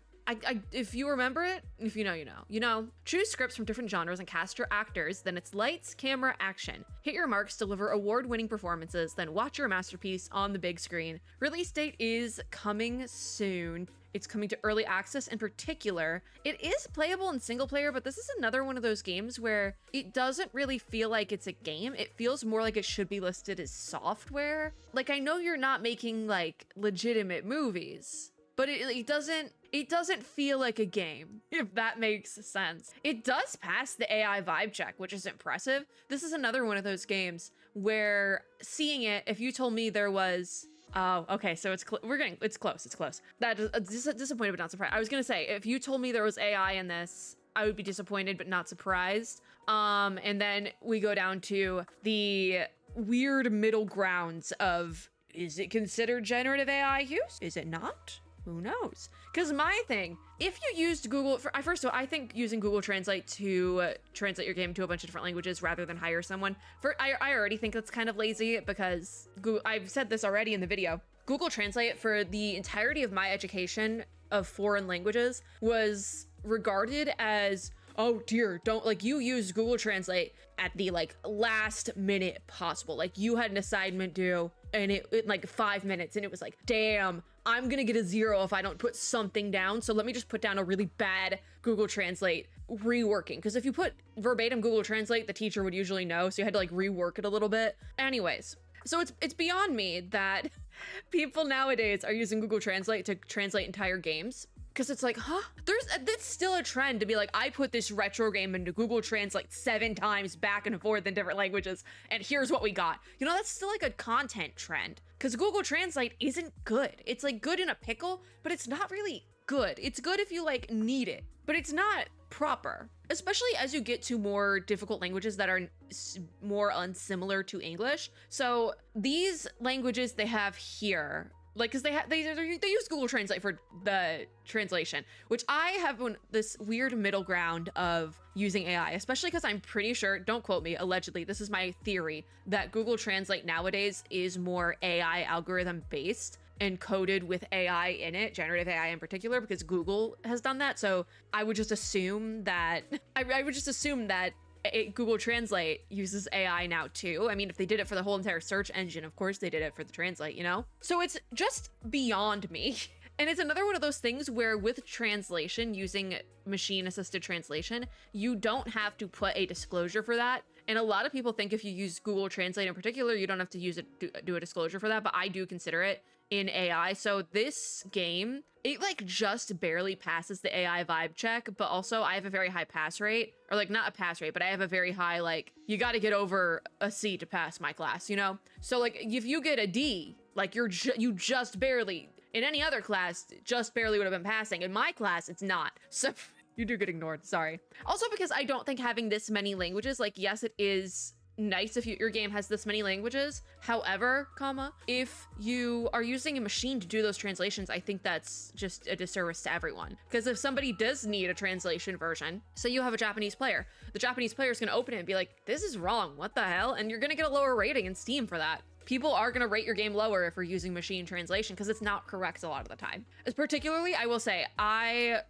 if you remember it, if you know, you know. You know, choose scripts from different genres and cast your actors, then it's lights, camera, action. Hit your marks, deliver award-winning performances, then watch your masterpiece on the big screen. Release date is coming soon. It's coming to early access in particular. It is playable in single player, but this is another one of those games where it doesn't really feel like it's a game. It feels more like it should be listed as software. Like, I know you're not making like legitimate movies, but it doesn't feel like a game, if that makes sense. It does pass the AI vibe check, which is impressive. This is another one of those games where seeing it, if you told me there was, oh, okay, so it's close. That is disappointed but not surprised. I was gonna say, if you told me there was AI in this, I would be disappointed but not surprised. And then we go down to the weird middle grounds of, is it considered generative AI use? Is it not? Who knows? Because my thing, if you used Google, first of all, I think using Google Translate to translate your game to a bunch of different languages rather than hire someone, I already think that's kind of lazy because I've said this already in the video. Google Translate for the entirety of my education of foreign languages was regarded as, oh dear, don't, like, you use Google Translate at the like last minute possible. Like, you had an assignment due and it like 5 minutes and it was like, damn, I'm gonna get a 0 if I don't put something down. So let me just put down a really bad Google Translate reworking. Because if you put verbatim Google Translate, the teacher would usually know. So you had to like rework it a little bit. Anyways, so it's beyond me that people nowadays are using Google Translate to translate entire games. Because it's like, huh? That's still a trend to be like, I put this retro game into Google Translate 7 times back and forth in different languages, and here's what we got. You know, that's still like a content trend. Because Google Translate isn't good. It's like good in a pickle, but it's not really good. It's good if you like need it, but it's not proper. Especially as you get to more difficult languages that are more unsimilar to English. So these languages they have here, like, because they use Google Translate for the translation, which I have this weird middle ground of using AI, especially because I'm pretty sure, don't quote me, allegedly, this is my theory, that Google Translate nowadays is more AI algorithm based and coded with AI in it, generative AI in particular, because Google has done that. So I would just assume that, Google Translate uses AI now too. I mean, if they did it for the whole entire search engine, of course they did it for the translate, you know? So it's just beyond me. And it's another one of those things where with translation, using machine assisted translation, you don't have to put a disclosure for that. And a lot of people think if you use Google Translate in particular, you don't have to use it, do a disclosure for that, but I do consider it in AI. So this game, it like just barely passes the AI vibe check, but also I have a very high pass rate, or like not a pass rate, but I have a very high, like, you got to get over a C to pass my class, you know? So like if you get a D, like you just barely, in any other class, just barely would have been passing. In my class, it's not. So you do get ignored, sorry. Also because I don't think having this many languages, like, yes, it is nice if your game has this many languages. However, if you are using a machine to do those translations, I think that's just a disservice to everyone. Because if somebody does need a translation version, say you have a Japanese player, the Japanese player is going to open it and be like, this is wrong, what the hell? And you're going to get a lower rating in Steam for that. People are going to rate your game lower if we're using machine translation because it's not correct a lot of the time. As particularly, I will say,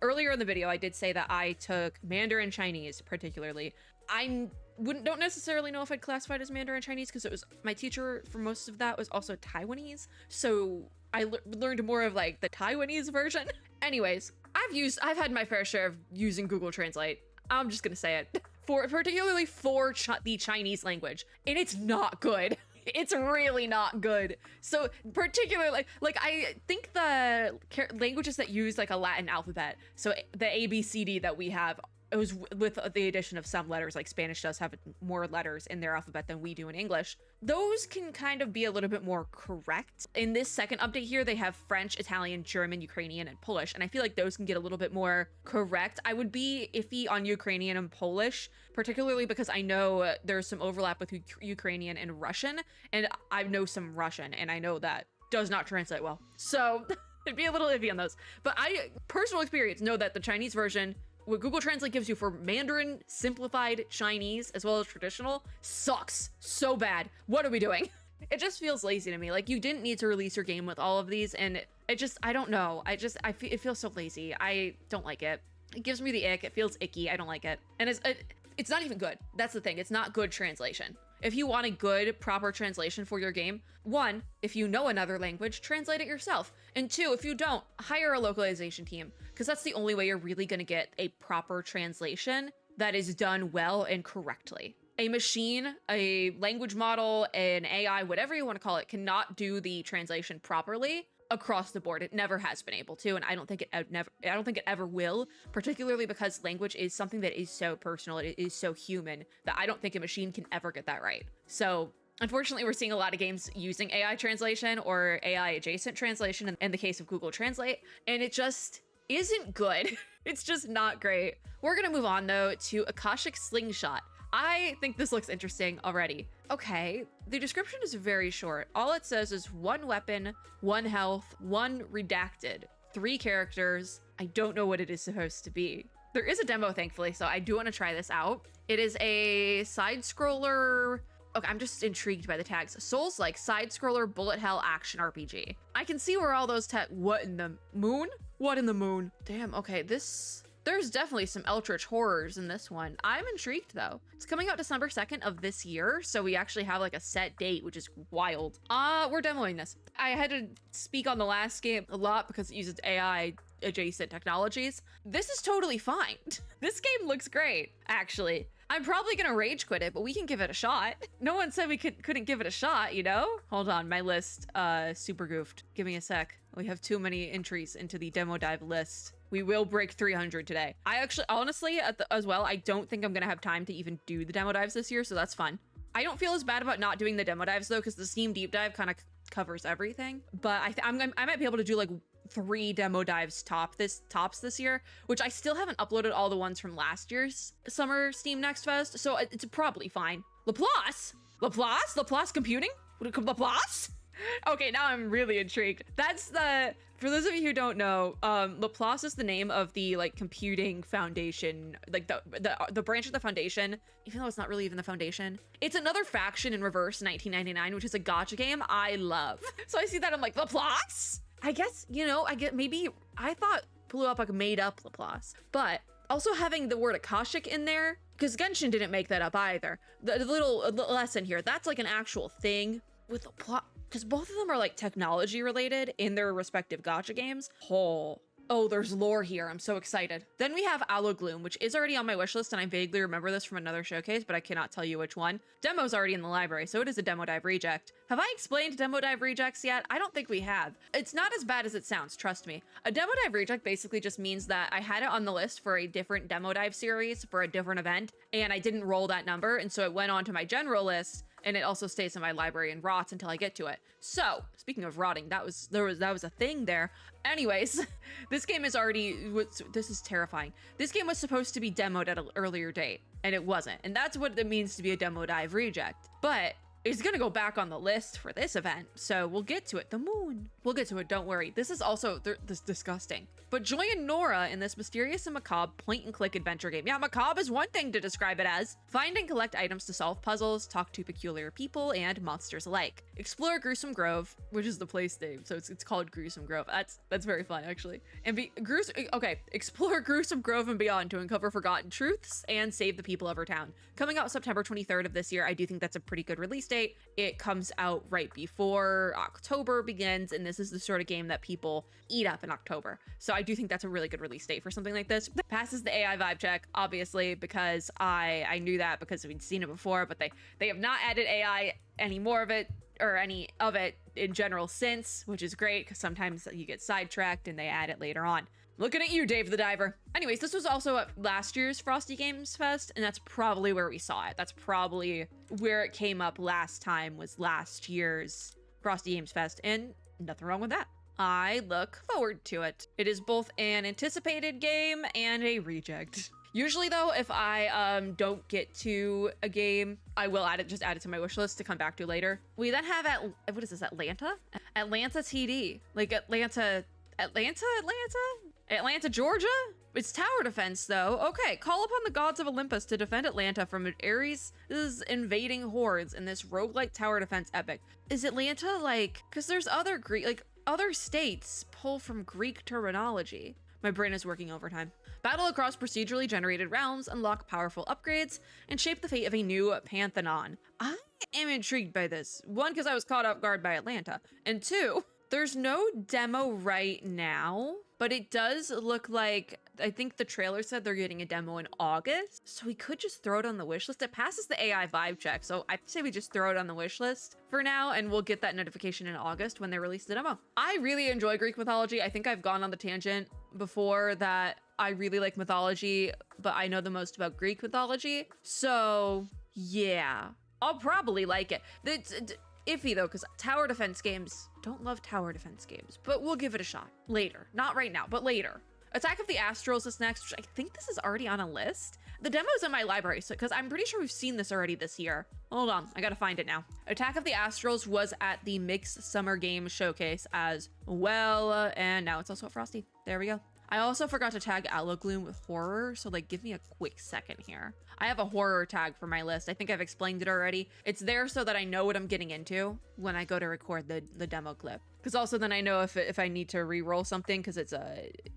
earlier in the video, I did say that I took Mandarin Chinese particularly. I don't necessarily know if I'd classify it as Mandarin Chinese because it was my teacher for most of that was also Taiwanese. So I learned more of like the Taiwanese version. Anyways, I've had my fair share of using Google Translate. I'm just going to say it particularly for the Chinese language, and it's not good. It's really not good. So particularly, like I think the languages that use like a Latin alphabet, so the ABCD that we have, it was with the addition of some letters, like Spanish does have more letters in their alphabet than we do in English. Those can kind of be a little bit more correct. In this second update here, they have French, Italian, German, Ukrainian, and Polish. And I feel like those can get a little bit more correct. I would be iffy on Ukrainian and Polish, particularly because I know there's some overlap with Ukrainian and Russian. And I know some Russian, and I know that does not translate well. So it'd be a little iffy on those. But I, personal experience, know that the Chinese version, what Google Translate gives you for Mandarin, simplified Chinese, as well as traditional, sucks so bad. What are we doing? It just feels lazy to me. Like, you didn't need to release your game with all of these, and it just, I don't know. It feels so lazy. I don't like it. It gives me the ick. It feels icky. I don't like it. And it's not even good. That's the thing. It's not good translation. If you want a good, proper translation for your game, one, if you know another language, translate it yourself. And two, if you don't, hire a localization team, because that's the only way you're really going to get a proper translation that is done well and correctly. A machine, a language model, an AI, whatever you want to call it, cannot do the translation properly across the board. It never has been able to, and I don't think it ever will, particularly because language is something that is so personal, it is so human, that I don't think a machine can ever get that right. So unfortunately, we're seeing a lot of games using AI translation or AI adjacent translation in the case of Google Translate, and it just isn't good. It's just not great. We're gonna move on though to Akashic Slingshot. I think this looks interesting already. Okay, the description is very short. All it says is 1 weapon, 1 health, 1 redacted, 3 characters. I don't know what it is supposed to be. There is a demo, thankfully, so I do want to try this out. It is a side-scroller. Okay, I'm just intrigued by the tags. Souls-like side-scroller bullet hell action RPG. I can see where all those what in the moon? What in the moon? Damn, okay, there's definitely some eldritch horrors in this one. I'm intrigued though. It's coming out December 2nd of this year, so we actually have like a set date, which is wild. We're demoing this. I had to speak on the last game a lot because it uses AI adjacent technologies. This is totally fine. This game looks great, actually. I'm probably gonna rage quit it, but we can give it a shot. No one said we couldn't give it a shot, you know? Hold on, my list super goofed. Give me a sec. We have too many entries into the demo dive list. We will break 300 today. I actually, honestly, as well, I don't think I'm gonna have time to even do the demo dives this year, so that's fun. I don't feel as bad about not doing the demo dives though, because the Steam deep dive kind of covers everything. But I might be able to do like 3 demo dives tops this year, which I still haven't uploaded all the ones from last year's Summer Steam Next Fest, so it's probably fine. Laplace Computing? Laplace? Okay, now I'm really intrigued. That's for those of you who don't know, Laplace is the name of the like computing foundation, like the branch of the foundation, even though it's not really even the foundation. It's another faction in Reverse 1999, which is a gacha game I love. So I see that, I'm like, Laplace? I guess, you know, I thought Blew Up like made up Laplace, but also having the word Akashic in there, because Genshin didn't make that up either. The little lesson here, that's like an actual thing with Laplace. Because both of them are like technology related in their respective gacha games. Oh, there's lore here. I'm so excited. Then we have Aloe Gloom, which is already on my wish list, and I vaguely remember this from another showcase, but I cannot tell you which one. Demo's already in the library, so it is a demo dive reject. Have I explained demo dive rejects yet? I don't think we have. It's not as bad as it sounds, trust me. A demo dive reject basically just means that I had it on the list for a different demo dive series for a different event, and I didn't roll that number, and so it went on to my general list, and it also stays in my library and rots until I get to it. So, speaking of rotting, that was a thing there. Anyways, this game is this is terrifying. This game was supposed to be demoed at an earlier date, and it wasn't. And that's what it means to be a demo dive reject. But it's gonna go back on the list for this event, so we'll get to it. The moon. We'll get to it, don't worry. This is also this disgusting. But join Nora in this mysterious and macabre point-and-click adventure game. Yeah, macabre is one thing to describe it as. Find and collect items to solve puzzles, talk to peculiar people and monsters alike. Explore Gruesome Grove, which is the place name, so it's called Gruesome Grove. That's very fun, actually. And explore Gruesome Grove and beyond to uncover forgotten truths and save the people of our town. Coming out September 23rd of this year, I do think that's a pretty good release date. It comes out right before October begins, and this is the sort of game that people eat up in October. So I do think that's a really good release date for something like this. Passes the AI vibe check, obviously, because I knew that because we'd seen it before, but they have not added AI any more of it, or any of it in general since, which is great because sometimes you get sidetracked and they add it later on. Looking at you, Dave the Diver. Anyways, this was also at last year's Frosty Games Fest, and that's probably where we saw it. That's probably where it came up last time, was last year's Frosty Games Fest, and nothing wrong with that. I look forward to it. It is both an anticipated game and a reject. Usually though, if I don't get to a game, I will just add it to my wish list to come back to later. We then have what is this, Atlanta? Atlanta TD. Like Atlanta? Atlanta, Georgia? It's tower defense, though. Okay, call upon the gods of Olympus to defend Atlanta from Ares' invading hordes in this roguelike tower defense epic. Is Atlanta like... Because there's other Greek... Like, other states pull from Greek terminology. My brain is working overtime. Battle across procedurally generated realms, unlock powerful upgrades, and shape the fate of a new pantheon. I am intrigued by this. One, because I was caught off guard by Atlanta. And two, there's no demo right now, but it does look like, I think the trailer said they're getting a demo in August. So we could just throw it on the wish list. It passes the AI vibe check. So I'd say we just throw it on the wish list for now, and we'll get that notification in August when they release the demo. I really enjoy Greek mythology. I think I've gone on the tangent before that I really like mythology, but I know the most about Greek mythology. So yeah, I'll probably like it. It's iffy though, because tower defense games, don't love tower defense games, but we'll give it a shot later. Not right now, but later. Attack of the Astrals is next, which I think this is already on a list. The demo's in my library, so because I'm pretty sure we've seen this already this year. Hold on, I gotta find it now. Attack of the Astrals was at the Mixed Summer Game Showcase as well, and now it's also at Frosty. There we go. I also forgot to tag Aloe Gloom with horror, so like give me a quick second here. I have a horror tag for my list. I think I've explained it already. It's there so that I know what I'm getting into when I go to record the demo clip. Because also then I know if I need to re-roll something because it's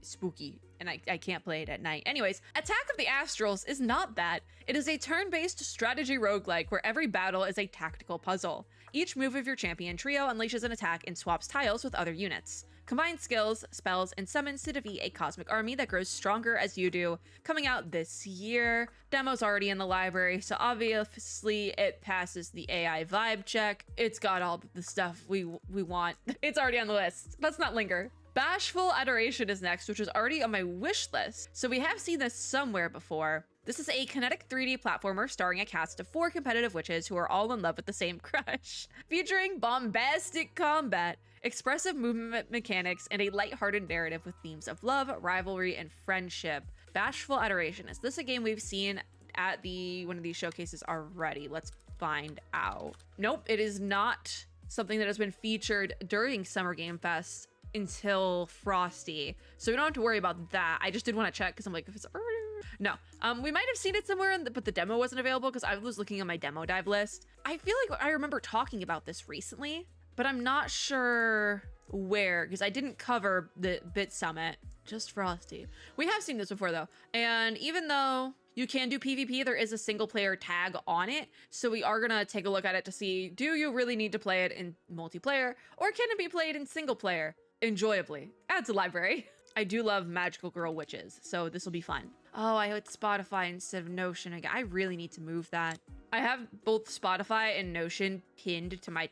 spooky and I can't play it at night. Anyways, Attack of the Astrals is not that. It is a turn-based strategy roguelike where every battle is a tactical puzzle. Each move of your champion trio unleashes an attack and swaps tiles with other units. Combine skills, spells, and summons to defeat a cosmic army that grows stronger as you do, coming out this year. Demo's already in the library, so obviously it passes the AI vibe check. It's got all the stuff we want. It's already on the list. Let's not linger. Bashful Adoration is next, which is already on my wish list, so we have seen this somewhere before. This is a kinetic 3D platformer starring a cast of 4 competitive witches who are all in love with the same crush. Featuring bombastic combat, expressive movement mechanics, and a lighthearted narrative with themes of love, rivalry, and friendship. Bashful Adoration. Is this a game we've seen at one of these showcases already? Let's find out. Nope, it is not something that has been featured during Summer Game Fest until Frosty. So we don't have to worry about that. I just did want to check because I'm like, if it's no. We might have seen it somewhere, but the demo wasn't available because I was looking on my demo dive list. I feel like I remember talking about this recently, but I'm not sure where because I didn't cover the Bit Summit, just Frosty. We have seen this before though. And even though you can do PvP, there is a single player tag on it. So we are gonna take a look at it to see, do you really need to play it in multiplayer or can it be played in single player enjoyably? Add to library. I do love magical girl witches, so this will be fun. Oh, I hit Spotify instead of Notion again. I really need to move that. I have both Spotify and Notion pinned to my,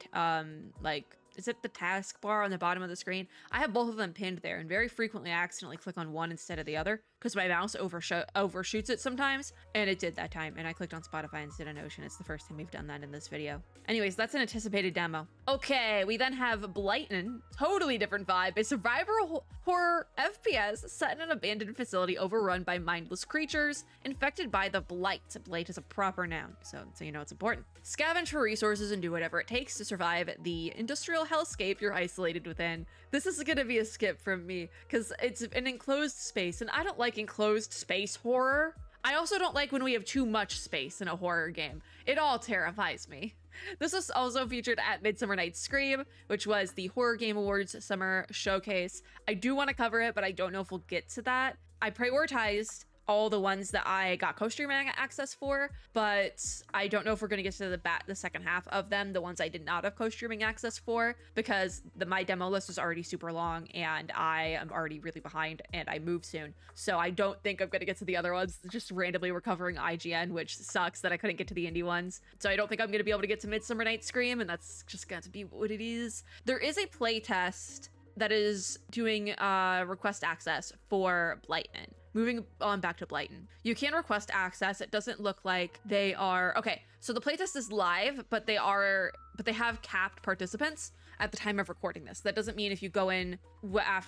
is it the taskbar on the bottom of the screen? I have both of them pinned there, and very frequently I accidentally click on one instead of the other because my mouse overshoots it sometimes, and it did that time, and I clicked on Spotify instead of Notion. It's the first time we've done that in this video. Anyways, that's an anticipated demo. Okay, we then have Blyton, totally different vibe, a survival horror FPS set in an abandoned facility overrun by mindless creatures infected by the Blight. Blight is a proper noun, so you know it's important. Scavenge for resources and do whatever it takes to survive the industrial hellscape you're isolated within. This is gonna be a skip from me because it's an enclosed space, and I don't like enclosed space horror. I also don't like when we have too much space in a horror game. It all terrifies me. This was also featured at Midsummer Night's Scream, which was the Horror Game Awards Summer Showcase. I do want to cover it, but I don't know if we'll get to that. I prioritized all the ones that I got co-streaming access for, but I don't know if we're going to get to the second half of them, the ones I did not have co-streaming access for, because my demo list is already super long and I am already really behind and I move soon. So I don't think I'm going to get to the other ones. Just randomly we're covering IGN, which sucks that I couldn't get to the indie ones. So I don't think I'm going to be able to get to Midsummer Night's Scream, and that's just going to be what it is. There is a playtest that is doing request access for Blyton. Moving on back to Blyton. You can request access. It doesn't look like they are... Okay, so the playtest is live, but they have capped participants at the time of recording this. That doesn't mean if you go in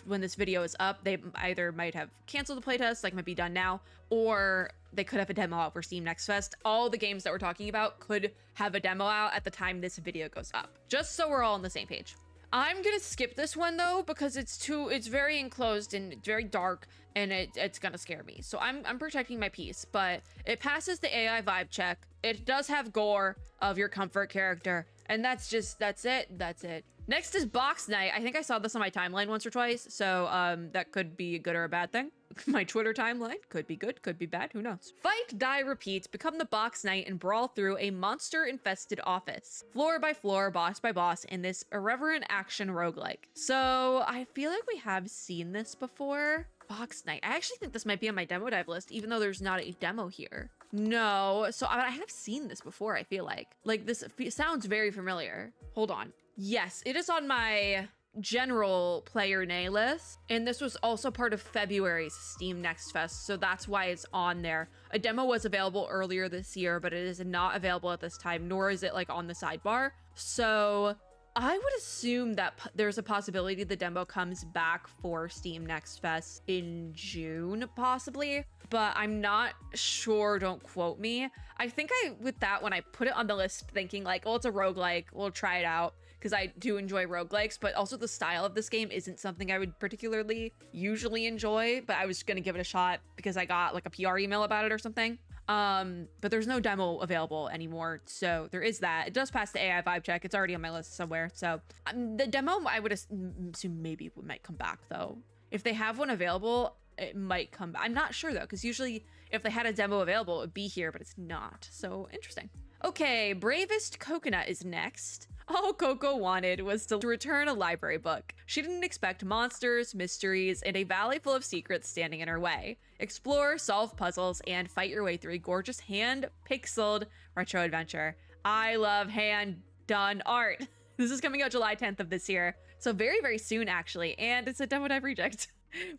when this video is up, they either might have canceled the playtest, like might be done now, or they could have a demo out for Steam Next Fest. All the games that we're talking about could have a demo out at the time this video goes up, just so we're all on the same page. I'm gonna skip this one though because it's very enclosed and it's very dark and it's gonna scare me. So I'm protecting my peace, but it passes the AI vibe check. It does have gore of your comfort character, and that's it. Next is Box Night. I think I saw this on my timeline once or twice, so that could be a good or a bad thing. My Twitter timeline could be good, could be bad, who knows. Fight, die, repeat, become the Box Knight and brawl through a monster-infested office, floor by floor, boss by boss, in this irreverent action roguelike. So I feel like we have seen this before. Box Knight. I actually think this might be on my demo dive list, even though there's not a demo here. No, so I have seen this before, I feel like. Like, this sounds very familiar. Hold on. Yes, it is on my general player nay list, and this was also part of February's Steam Next Fest, so that's why it's on there. A demo was available earlier this year, but it is not available at this time, nor is it like on the sidebar. So I would assume that there's a possibility the demo comes back for Steam Next Fest in June, possibly, but I'm not sure, don't quote me. I think with that, when I put it on the list thinking like, well, it's a roguelike, we'll try it out, because I do enjoy roguelikes, but also the style of this game isn't something I would particularly usually enjoy, but I was gonna give it a shot because I got like a PR email about it or something. But there's no demo available anymore, so there is that. It does pass the AI vibe check. It's already on my list somewhere, so the demo I would assume maybe might come back though. If they have one available, it might come back. I'm not sure though, because usually if they had a demo available, it would be here, but it's not. So interesting. Okay, Bravest Coconut is next. All Coco wanted was to return a library book. She didn't expect monsters, mysteries, and a valley full of secrets standing in her way. Explore, solve puzzles, and fight your way through a gorgeous hand-pixeled retro adventure. I love hand-done art. This is coming out July 10th of this year, so very, very soon, actually, and it's a demo dive reject.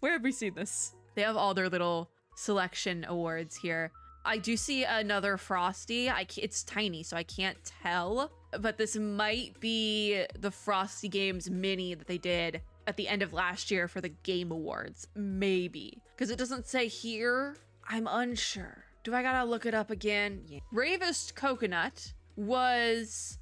Where have we seen this? They have all their little selection awards here. I do see another Frosty. It's tiny, so I can't tell, but this might be the Frosty Games mini that they did at the end of last year for the Game Awards. Maybe, because it doesn't say here. I'm unsure. Do I gotta look it up again? Yeah. Bravest Coconut was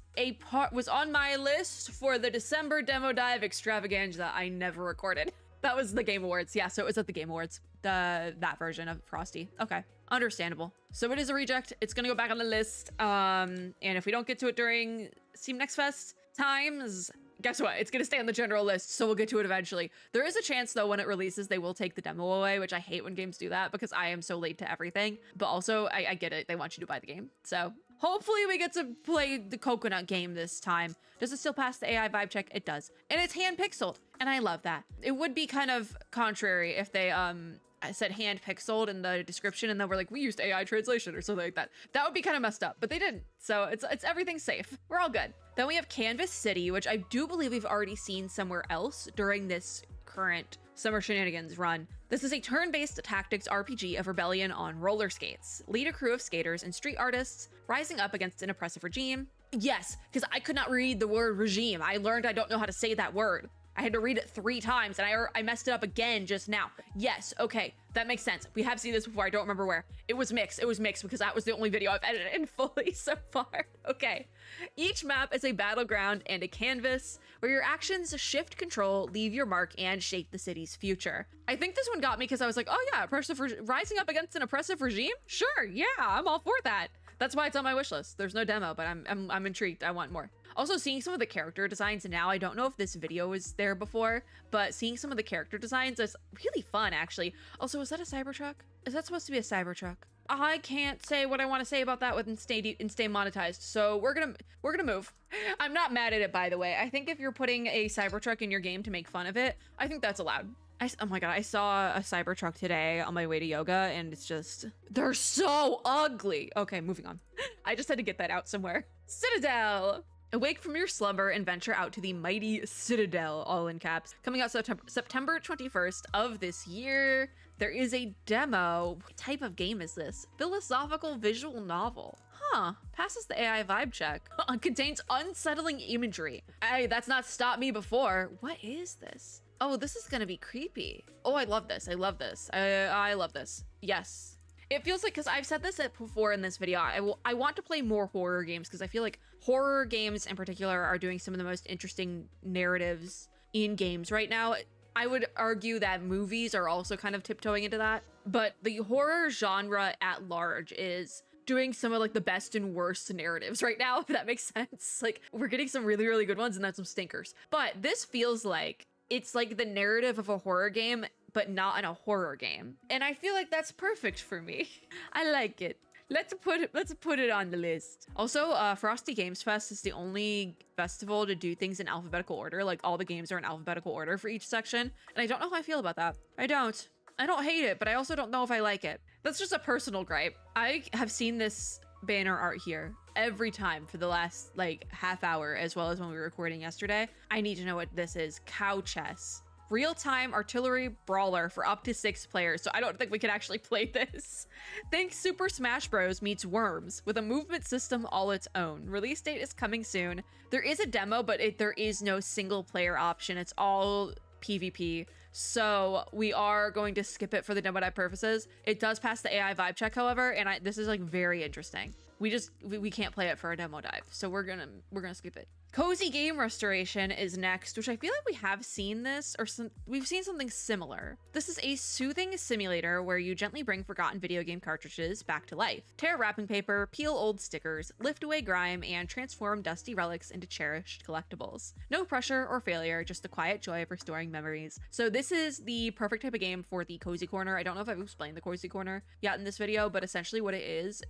on my list for the December demo dive extravaganza I never recorded. That was the Game Awards. Yeah, so it was at the Game Awards. That version of Frosty. Okay, understandable. So it is a reject. It's gonna go back on the list. And if we don't get to it during Steam Next Fest times, guess what? It's gonna stay on the general list, so we'll get to it eventually. There is a chance though, when it releases, they will take the demo away, which I hate when games do that because I am so late to everything. But also, I get it. They want you to buy the game. So hopefully we get to play the Coconut game this time. Does it still pass the AI vibe check? It does. And it's hand pixeled, and I love that. It would be kind of contrary if they I said hand pixeled in the description and then we're like, we used AI translation or something like that. That would be kind of messed up, but they didn't. So it's everything's safe. We're all good. Then we have Canvas City, which I do believe we've already seen somewhere else during this current Summer Shenanigans run. This is a turn-based tactics RPG of rebellion on roller skates. Lead a crew of skaters and street artists rising up against an oppressive regime. Yes, because I could not read the word regime. I learned I don't know how to say that word. I had to read it 3 times and I messed it up again just now. Yes, okay, that makes sense. We have seen this before, I don't remember where. It was mixed because that was the only video I've edited in fully so far. Okay, each map is a battleground and a canvas where your actions shift control, leave your mark, and shape the city's future. I think this one got me because I was like, oh yeah, rising up against an oppressive regime? Sure, yeah, I'm all for that. That's why it's on my wish list. There's no demo, but I'm intrigued. I want more. Also, seeing some of the character designs now, I don't know if this video was there before, but seeing some of the character designs is really fun, actually. Also, is that a Cybertruck? Is that supposed to be a Cybertruck? I can't say what I want to say about that with stay monetized, so we're gonna move. I'm not mad at it, by the way. I think if you're putting a Cybertruck in your game to make fun of it, I think that's allowed. Oh my god, I saw a Cybertruck today on my way to yoga, and it's just, they're so ugly. Okay, moving on. I just had to get that out somewhere. Citadel! Awake from your slumber and venture out to the mighty Citadel, all in caps. Coming out September 21st of this year. There is a demo. What type of game is this? Philosophical visual novel. Huh, passes the AI vibe check. Contains unsettling imagery. Hey, that's not stopped me before. What is this? Oh, this is gonna be creepy. Oh, I love this. I love this. I love this. Yes. It feels like, because I've said this before in this video, I want to play more horror games because I feel like horror games in particular are doing some of the most interesting narratives in games right now. I would argue that movies are also kind of tiptoeing into that, but the horror genre at large is doing some of like the best and worst narratives right now, if that makes sense. Like, we're getting some really, really good ones and then some stinkers. But this feels like it's like the narrative of a horror game, but not in a horror game. And I feel like that's perfect for me. I like it. Let's put it on the list. Also, Frosty Games Fest is the only festival to do things in alphabetical order. Like, all the games are in alphabetical order for each section. And I don't know how I feel about that. I don't hate it, but I also don't know if I like it. That's just a personal gripe. I have seen this banner art here every time for the last like half hour, as well as when we were recording yesterday. I need to know what this is. Cow chess. Real-time artillery brawler for up to 6 players. So I don't think we can actually play this. Think Super Smash Bros. Meets Worms with a movement system all its own. Release date is coming soon. There is a demo, but there is no single player option. It's all PvP. So we are going to skip it for the demo dive purposes. It does pass the AI vibe check, however, and this is like very interesting. We can't play it for a demo dive, so we're gonna skip it. Cozy Game Restoration is next, which I feel like we have seen this, or we've seen something similar. This is a soothing simulator where you gently bring forgotten video game cartridges back to life. Tear wrapping paper, peel old stickers, lift away grime, and transform dusty relics into cherished collectibles. No pressure or failure, just the quiet joy of restoring memories. So this is the perfect type of game for the Cozy Corner. I don't know if I've explained the Cozy Corner yet in this video, but essentially what it is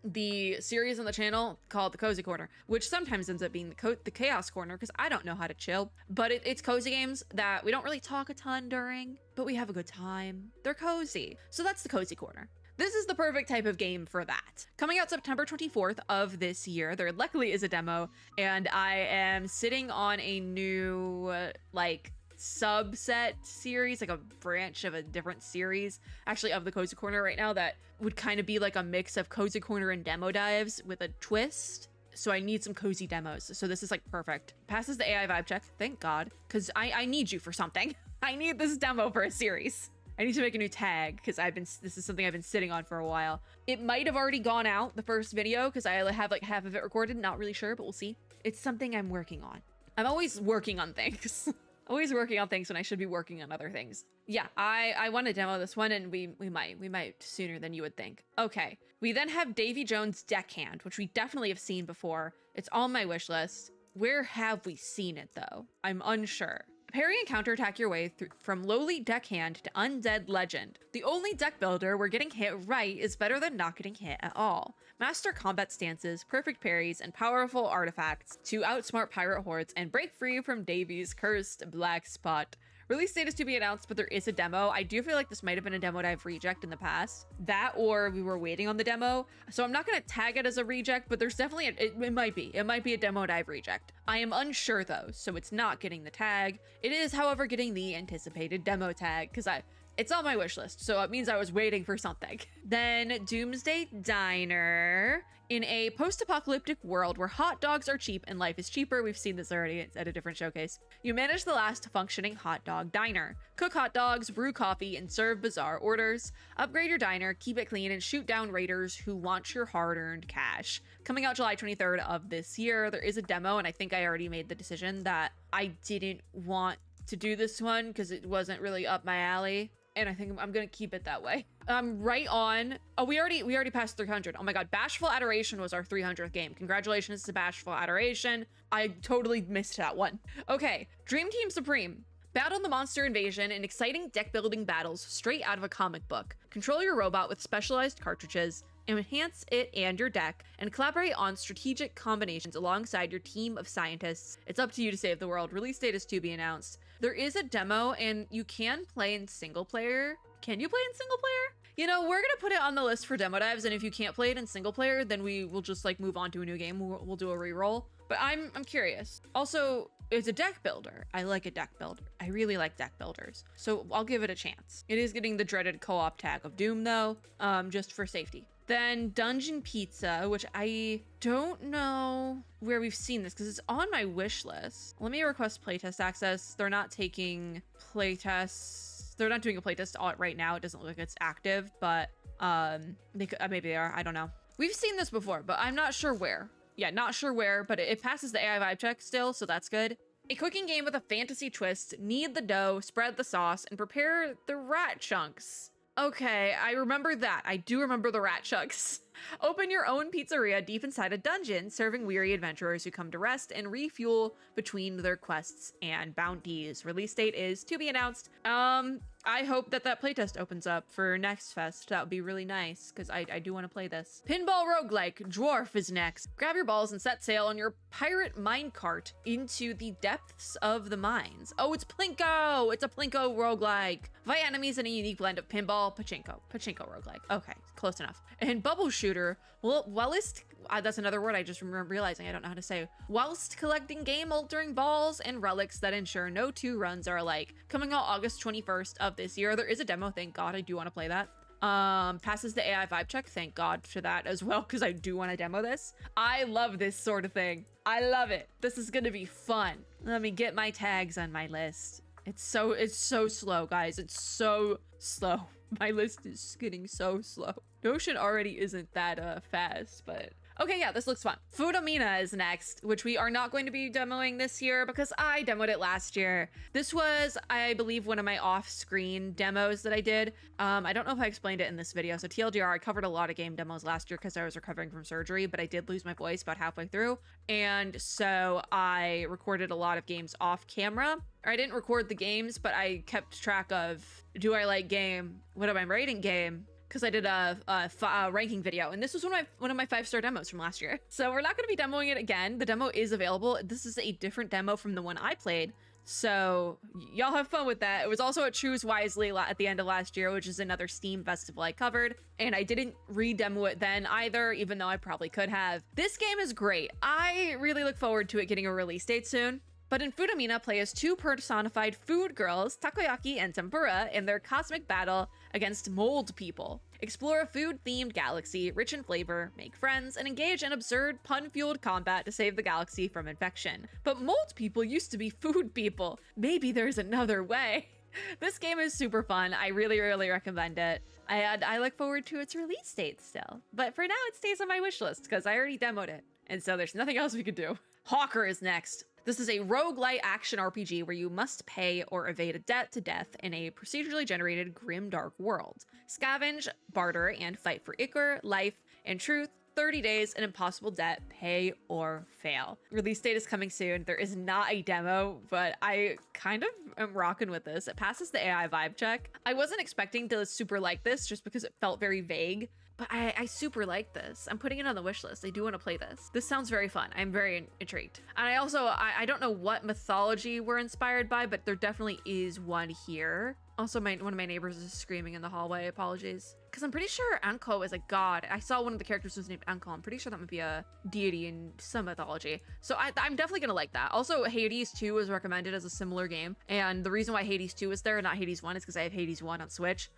the series on the channel called the Cozy Corner, which sometimes ends up being the Chaos Corner, because I don't know how to chill. But it's cozy games that we don't really talk a ton during, but we have a good time. They're cozy. So that's the Cozy Corner. This is the perfect type of game for that. Coming out September 24th of this year, there luckily is a demo, and I am sitting on a new, like, subset series, like a branch of a different series, actually, of the Cozy Corner right now that would kind of be like a mix of Cozy Corner and demo dives with a twist. So I need some cozy demos. So this is like perfect. Passes the AI vibe check, thank God, because I need you for something. I need this demo for a series. I need to make a new tag because this is something I've been sitting on for a while. It might have already gone out, the first video, because I have like half of it recorded, not really sure, but we'll see. It's something I'm working on. I'm always working on things. Always working on things when I should be working on other things. Yeah, I want to demo this one, and we might sooner than you would think. Okay, we then have Davy Jones' Deckhand, which we definitely have seen before. It's on my wish list. Where have we seen it though? I'm unsure. Parry and counterattack your way through from lowly deckhand to undead legend. The only deck builder where getting hit right is better than not getting hit at all. Master combat stances, perfect parries, and powerful artifacts to outsmart pirate hordes and break free from Davy's cursed black spot. Release date is to be announced, but there is a demo. I do feel like this might have been a demo dive reject in the past. That, or we were waiting on the demo. So I'm not going to tag it as a reject, but there's definitely, it might be a demo dive reject. I am unsure though, so it's not getting the tag. It is, however, getting the anticipated demo tag, because it's on my wish list, so it means I was waiting for something. Then Doomsday Diner. In a post-apocalyptic world where hot dogs are cheap and life is cheaper, we've seen this already at a different showcase, you manage the last functioning hot dog diner. Cook hot dogs, brew coffee, and serve bizarre orders. Upgrade your diner, keep it clean, and shoot down raiders who want your hard-earned cash. Coming out July 23rd of this year, there is a demo, and I think I already made the decision that I didn't want to do this one because it wasn't really up my alley. And I think I'm gonna keep it that way. Right on. Oh, we already passed 300. Oh my God, Bashful Adoration was our 300th game. Congratulations to Bashful Adoration. I totally missed that one. Okay, Dream Team Supreme. Battle the monster invasion in exciting deck building battles straight out of a comic book. Control your robot with specialized cartridges, enhance it and your deck, and collaborate on strategic combinations alongside your team of scientists. It's up to you to save the world. Release date is to be announced. There is a demo, and you can play in single player. Can you play in single player? You know, we're gonna put it on the list for demo dives, and if you can't play it in single player, then we will just like move on to a new game. We'll do a reroll. But I'm curious. Also, it's a deck builder. I like a deck builder. I really like deck builders. So I'll give it a chance. It is getting the dreaded co-op tag of Doom though, just for safety. Then Dungeon Pizza, which I don't know where we've seen this because it's on my wish list. Let me request playtest access. They're not taking playtests. They're not doing a playtest right now. It doesn't look like it's active, but Maybe they are, I don't know. We've seen this before, but I'm not sure where. Yeah, not sure where, but it passes the AI vibe check still, so that's good. A cooking game with a fantasy twist. Knead the dough, spread the sauce, and prepare the rat chunks. Okay, I remember that. I do remember the rat chunks. Open your own pizzeria deep inside a dungeon, serving weary adventurers who come to rest and refuel between their quests and bounties. Release date is to be announced. I hope that playtest opens up for next fest. That would be really nice, because I do want to play this. Pinball roguelike, Dwarf is next. Grab your balls and set sail on your pirate minecart into the depths of the mines. Oh, it's Plinko! It's a Plinko roguelike. Fight enemies in a unique blend of pinball, pachinko roguelike. Okay, close enough. And bubble shooter, whilst that's another word I just remember realizing I don't know how to say. Whilst collecting game-altering balls and relics that ensure no two runs are alike. Coming out August 21st of this year. There is a demo, thank God. I do want to play that. Passes the AI vibe check, thank God for that as well, because I do want to demo this. I love this sort of thing. I love it. This is gonna be fun. Let me get my tags on my list. It's so slow, guys. It's so slow. My list is getting so slow. Notion already isn't that fast, but okay, yeah, this looks fun. Fudomina is next, which we are not going to be demoing this year because I demoed it last year. This was, I believe, one of my off-screen demos that I did. I don't know if I explained it in this video. So TLDR, I covered a lot of game demos last year because I was recovering from surgery, but I did lose my voice about halfway through. And so I recorded a lot of games off camera. Or I didn't record the games, but I kept track of, do I like game? What am I rating game? Because I did a ranking video, and this was one of my 5-star demos from last year. So we're not going to be demoing it again. The demo is available. This is a different demo from the one I played. So y'all have fun with that. It was also at Choose Wisely at the end of last year, which is another Steam festival I covered. And I didn't re-demo it then either, even though I probably could have. This game is great. I really look forward to it getting a release date soon. But in Fudomina, play as two personified food girls, Takoyaki and Tempura, in their cosmic battle against mold people. Explore a food-themed galaxy, rich in flavor, make friends, and engage in absurd, pun-fueled combat to save the galaxy from infection. But mold people used to be food people. Maybe there's another way. This game is super fun. I really, really recommend it. I look forward to its release date still. But for now, it stays on my wish list because I already demoed it. And so there's nothing else we could do. Hawker is next. This is a roguelite action RPG where you must pay or evade a debt to death in a procedurally generated grim dark world. Scavenge, barter, and fight for ichor, life, and truth. 30 days, an impossible debt, pay or fail. Release date is coming soon. There is not a demo, but I kind of am rocking with this. It passes the AI vibe check. I wasn't expecting to super like this just because it felt very vague. But I super like this. I'm putting it on the wish list. I do want to play this. This sounds very fun. I'm very intrigued. And I don't know what mythology we're inspired by, but there definitely is one here. Also, one of my neighbors is screaming in the hallway. Apologies. Because I'm pretty sure Anko is a god. I saw one of the characters was named Anko. I'm pretty sure that might be a deity in some mythology. So I'm definitely going to like that. Also, Hades 2 was recommended as a similar game. And the reason why Hades 2 is there and not Hades 1 is because I have Hades 1 on Switch.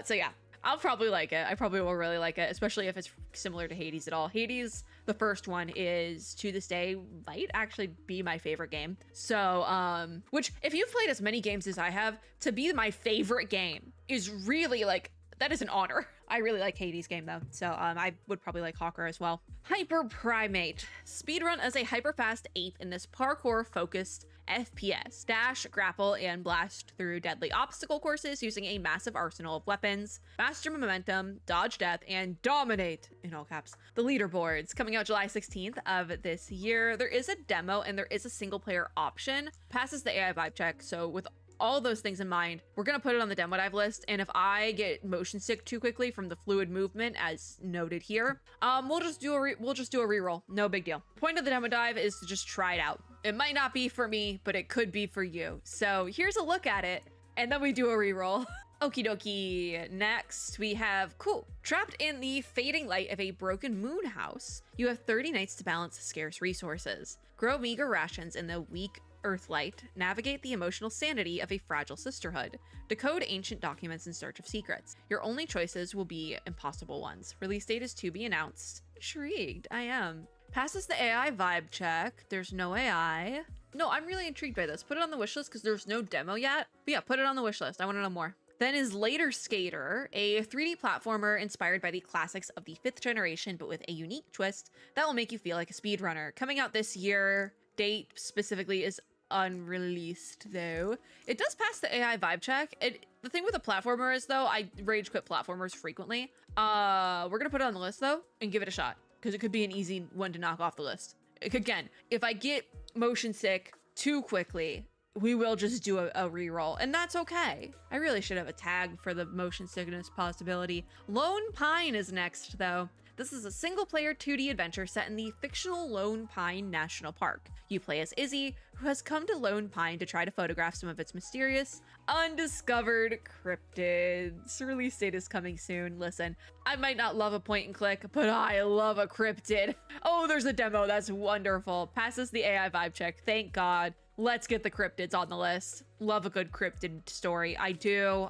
So yeah. I'll probably like it. I probably will really like it, especially if it's similar to Hades at all. Hades, the first one, is to this day might actually be my favorite game. So, which if you've played as many games as I have, to be my favorite game is really like, that is an honor. I really like Hades game though, so I would probably like Hawker as well. Hyper Primate. Speedrun as a hyper-fast ape in this parkour-focused FPS. Dash, grapple, and blast through deadly obstacle courses using a massive arsenal of weapons. Master momentum, dodge death, and dominate, in all caps, the leaderboards. Coming out July 16th of this year. There is a demo and there is a single-player option. Passes the AI vibe check, so with all those things in mind, we're gonna put it on the demo dive list, and if I get motion sick too quickly from the fluid movement, as noted here, we'll just do a reroll. No big deal. Point of the demo dive is to just try it out. It might not be for me, but it could be for you. So here's a look at it, and then we do a reroll. Okie dokie. Next, we have, cool. Trapped in the fading light of a broken moon house, you have 30 nights to balance scarce resources. Grow meager rations in the weak Earthlight, navigate the emotional sanity of a fragile sisterhood, decode ancient documents in search of secrets. Your only choices will be impossible ones. Release date is to be announced. Intrigued, I am. Passes the AI vibe check. There's no AI. No, I'm really intrigued by this. Put it on the wish list because there's no demo yet. But yeah, put it on the wish list. I want to know more. Then is Later Skater, a 3D platformer inspired by the classics of the 5th generation, but with a unique twist that will make you feel like a speedrunner. Coming out this year, date specifically is unreleased though. It does pass the AI vibe check. The thing with a platformer is though, I rage quit platformers frequently. We're gonna put it on the list though and give it a shot because it could be an easy one to knock off the list. Again, if I get motion sick too quickly, we will just do a reroll, and that's okay. I really should have a tag for the motion sickness possibility. Lone Pine is next though. This is a single-player 2D adventure set in the fictional Lone Pine National Park. You play as Izzy, who has come to Lone Pine to try to photograph some of its mysterious, undiscovered cryptids. Release date is coming soon. Listen, I might not love a point and click, but I love a cryptid. Oh, there's a demo. That's wonderful. Passes the AI vibe check. Thank God. Let's get the cryptids on the list. Love a good cryptid story. I do.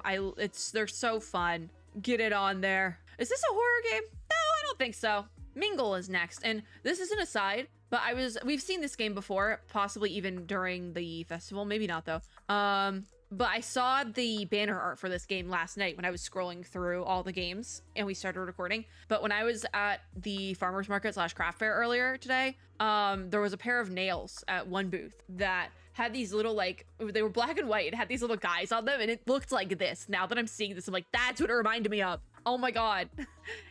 They're so fun. Get it on there. Is this a horror game? No, I don't think so. Mingle is next, and this is an aside, but we've seen this game before, possibly even during the festival, maybe not though. But I saw the banner art for this game last night when I was scrolling through all the games and we started recording. But when I was at the farmer's market / craft fair earlier today, there was a pair of nails at one booth that had these little, like, they were black and white. It had these little guys on them and it looked like this. Now that I'm seeing this, I'm like, that's what it reminded me of. Oh my God.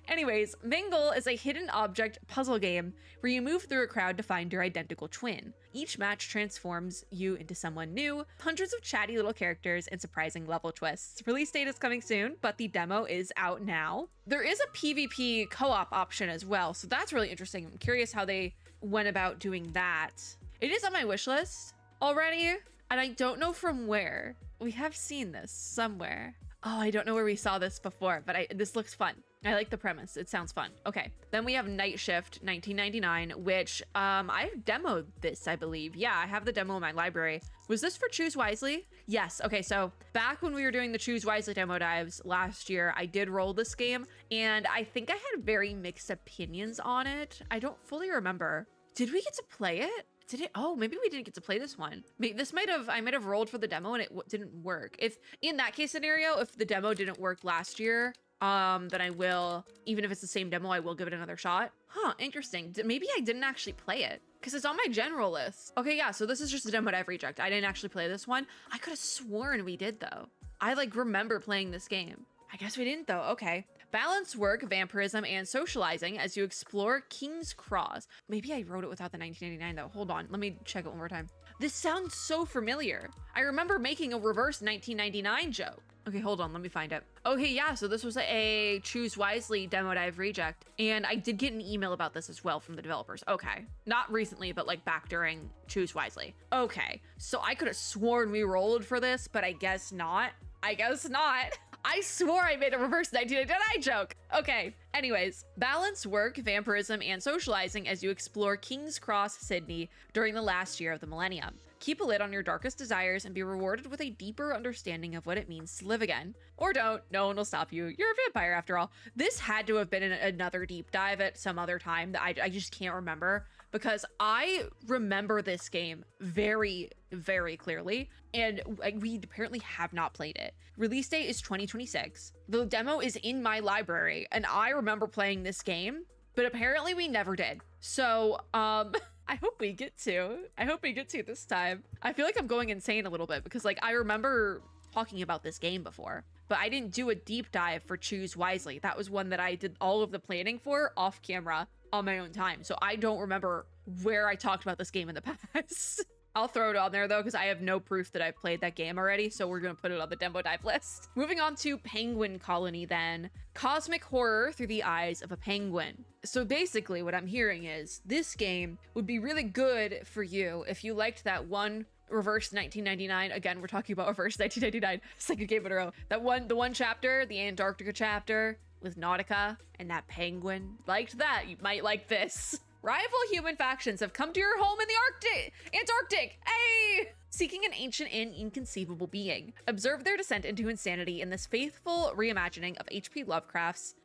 Anyways, Mingle is a hidden object puzzle game where you move through a crowd to find your identical twin. Each match transforms you into someone new, hundreds of chatty little characters, and surprising level twists. Release date is coming soon, but the demo is out now. There is a PvP co-op option as well, so that's really interesting. I'm curious how they went about doing that. It is on my wish list already, and I don't know from where. We have seen this somewhere. Oh, I don't know where we saw this before, but this looks fun. I like the premise. It sounds fun. Okay, then we have Night Shift 1999, which I've demoed this, I believe. Yeah, I have the demo in my library. Was this for Choose Wisely? Yes. Okay, so back when we were doing the Choose Wisely demo dives last year, I did roll this game, and I think I had very mixed opinions on it. I don't fully remember. Did we get to play it? Did it? Oh, maybe we didn't get to play this one. I might have rolled for the demo and it didn't work. If in that case scenario, if the demo didn't work last year, then I will, even if it's the same demo, I will give it another shot. Huh, interesting. Maybe I didn't actually play it because it's on my general list. Okay, yeah, so this is just a demo I've rejected. I didn't actually play this one. I could have sworn we did though. I remember playing this game. I guess we didn't though. Okay. Balance work, vampirism, and socializing as you explore King's Cross. Maybe I wrote it without the 1999 though. Hold on, let me check it one more time. This sounds so familiar. I remember making a reverse 1999 joke. Okay, hold on, let me find it. Okay, yeah, so this was a Choose Wisely demo dive reject, and I did get an email about this as well from the developers. Okay, not recently, but like back during Choose Wisely. Okay, so I could have sworn we rolled for this, but I guess not. I guess not. I swore I made a reverse 1999 joke. Okay, anyways, balance work, vampirism, and socializing as you explore King's Cross, Sydney during the last year of the millennium. Keep a lid on your darkest desires and be rewarded with a deeper understanding of what it means to live again. Or don't, no one will stop you. You're a vampire after all. This had to have been another deep dive at some other time that I just can't remember because I remember this game very, very clearly and we apparently have not played it. Release date is 2026. The demo is in my library and I remember playing this game, but apparently we never did. So, I hope we get to. I hope we get to this time. I feel like I'm going insane a little bit because I remember talking about this game before, but I didn't do a deep dive for Choose Wisely. That was one that I did all of the planning for off camera on my own time. So I don't remember where I talked about this game in the past. I'll throw it on there though, because I have no proof that I've played that game already. So we're going to put it on the demo dive list. Moving on to Penguin Colony then. Cosmic horror through the eyes of a penguin. So basically what I'm hearing is this game would be really good for you if you liked that one reverse 1999. Again, we're talking about reverse 1999, second game in a row. The one chapter, the Antarctica chapter with Nautica and that penguin. Liked that, you might like this. Rival human factions have come to your home in the Antarctic. Hey! Seeking an ancient and inconceivable being. Observe their descent into insanity in this faithful reimagining of H.P. Lovecraft's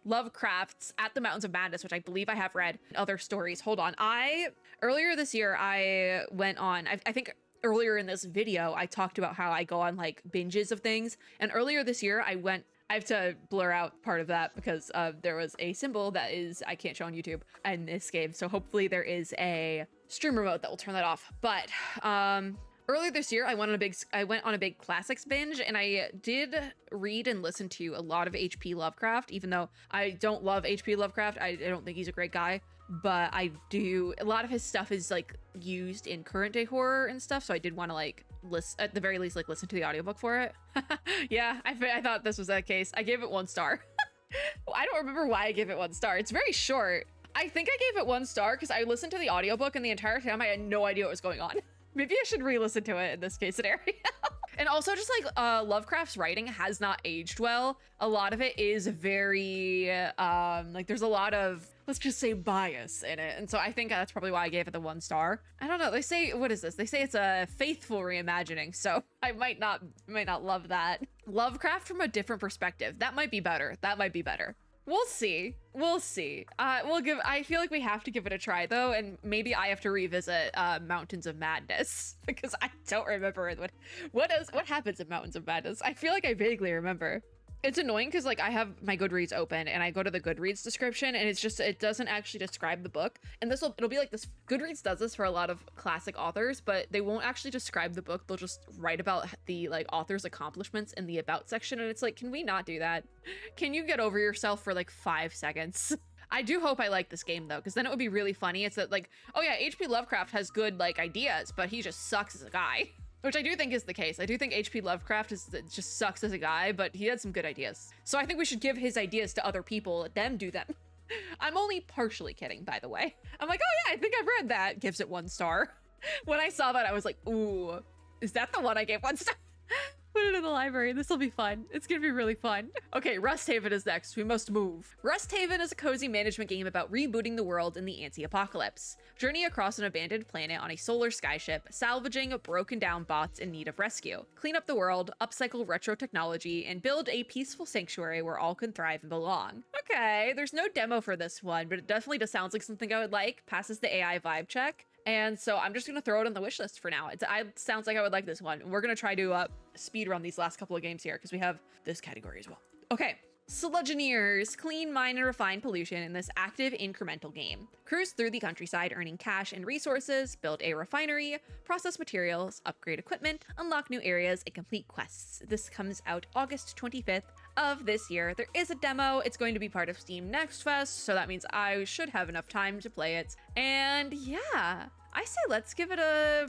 At the Mountains of Madness, which I believe I have read in other stories. Hold on. Earlier this year, I went on, I think earlier in this video, I talked about how I go on like binges of things. And earlier this year, I have to blur out part of that because there was a symbol that I can't show on YouTube in this game. So hopefully there is a stream remote that will turn that off. But earlier this year, I went on a big classics binge, and I did read and listen to a lot of H.P. Lovecraft, even though I don't love H.P. Lovecraft. I don't think he's a great guy, but a lot of his stuff is like used in current day horror and stuff. So I did want to like at the very least, like listen to the audiobook for it. Yeah, I thought this was that case. I gave it 1 star. I don't remember why I gave it 1 star. It's very short. I think I gave it 1 star because I listened to the audiobook and the entire time I had no idea what was going on. Maybe I should re-listen to it in this case scenario. And also just like Lovecraft's writing has not aged well. A lot of it is very like there's a lot of, let's just say, bias in it. And so I think that's probably why I gave it the 1 star. I don't know. They say, what is this? They say it's a faithful reimagining. So I might not love that. Lovecraft from a different perspective. That might be better. That might be better. We'll see. We'll see. I feel like we have to give it a try though, and maybe I have to revisit Mountains of Madness because I don't remember what happens in Mountains of Madness. I feel like I vaguely remember. It's annoying because like I have my Goodreads open and I go to the Goodreads description and it doesn't actually describe the book. And it'll be like this. Goodreads does this for a lot of classic authors, but they won't actually describe the book. They'll just write about the like author's accomplishments in the about section. And it's like, can we not do that? Can you get over yourself for like 5 seconds? I do hope I like this game though, because then it would be really funny. It's that like, oh yeah, H.P. Lovecraft has good like ideas, but he just sucks as a guy. Which I do think is the case. I do think H.P. Lovecraft just sucks as a guy, but he had some good ideas. So I think we should give his ideas to other people, let them do them. I'm only partially kidding, by the way. I'm like, oh yeah, I think I've read that. Gives it 1 star. When I saw that, I was like, ooh, is that the one I gave 1 star? Put it in the library. This will be fun. It's gonna be really fun. Okay, Rusthaven is next. We must move. Rusthaven is a cozy management game about rebooting the world in the anti-apocalypse. Journey across an abandoned planet on a solar skyship, salvaging broken down bots in need of rescue. Clean up the world, upcycle retro technology, and build a peaceful sanctuary where all can thrive and belong. Okay, there's no demo for this one, but it definitely just sounds like something I would like. Passes the AI vibe check. And so I'm just going to throw it on the wish list for now. It sounds like I would like this one. We're going to try to speed run these last couple of games here because we have this category as well. Okay. Sludgeoneers clean, mine, and refine pollution in this active, incremental game. Cruise through the countryside earning cash and resources, build a refinery, process materials, upgrade equipment, unlock new areas, and complete quests. This comes out August 25th of this year. There is a demo. It's going to be part of Steam Next Fest, so that means I should have enough time to play it. And yeah, I say let's give it a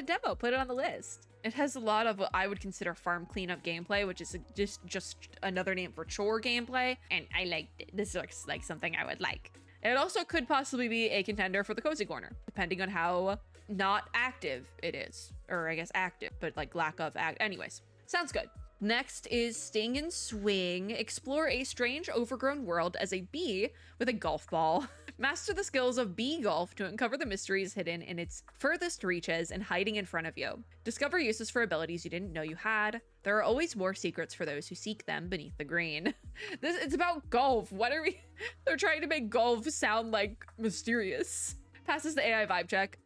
demo, put it on the list. It has a lot of what I would consider farm cleanup gameplay, which is just another name for chore gameplay, and I liked it. This looks like something I would like. It also could possibly be a contender for the Cozy Corner, depending on how not active it is. Or I guess active, but like lack of anyways, sounds good. Next is Sting and Swing. Explore a strange, overgrown world as a bee with a golf ball. Master the skills of bee golf to uncover the mysteries hidden in its furthest reaches and hiding in front of you. Discover uses for abilities you didn't know you had. There are always more secrets for those who seek them beneath the green. It's about golf. What are we? They're trying to make golf sound like mysterious. Passes the AI vibe check.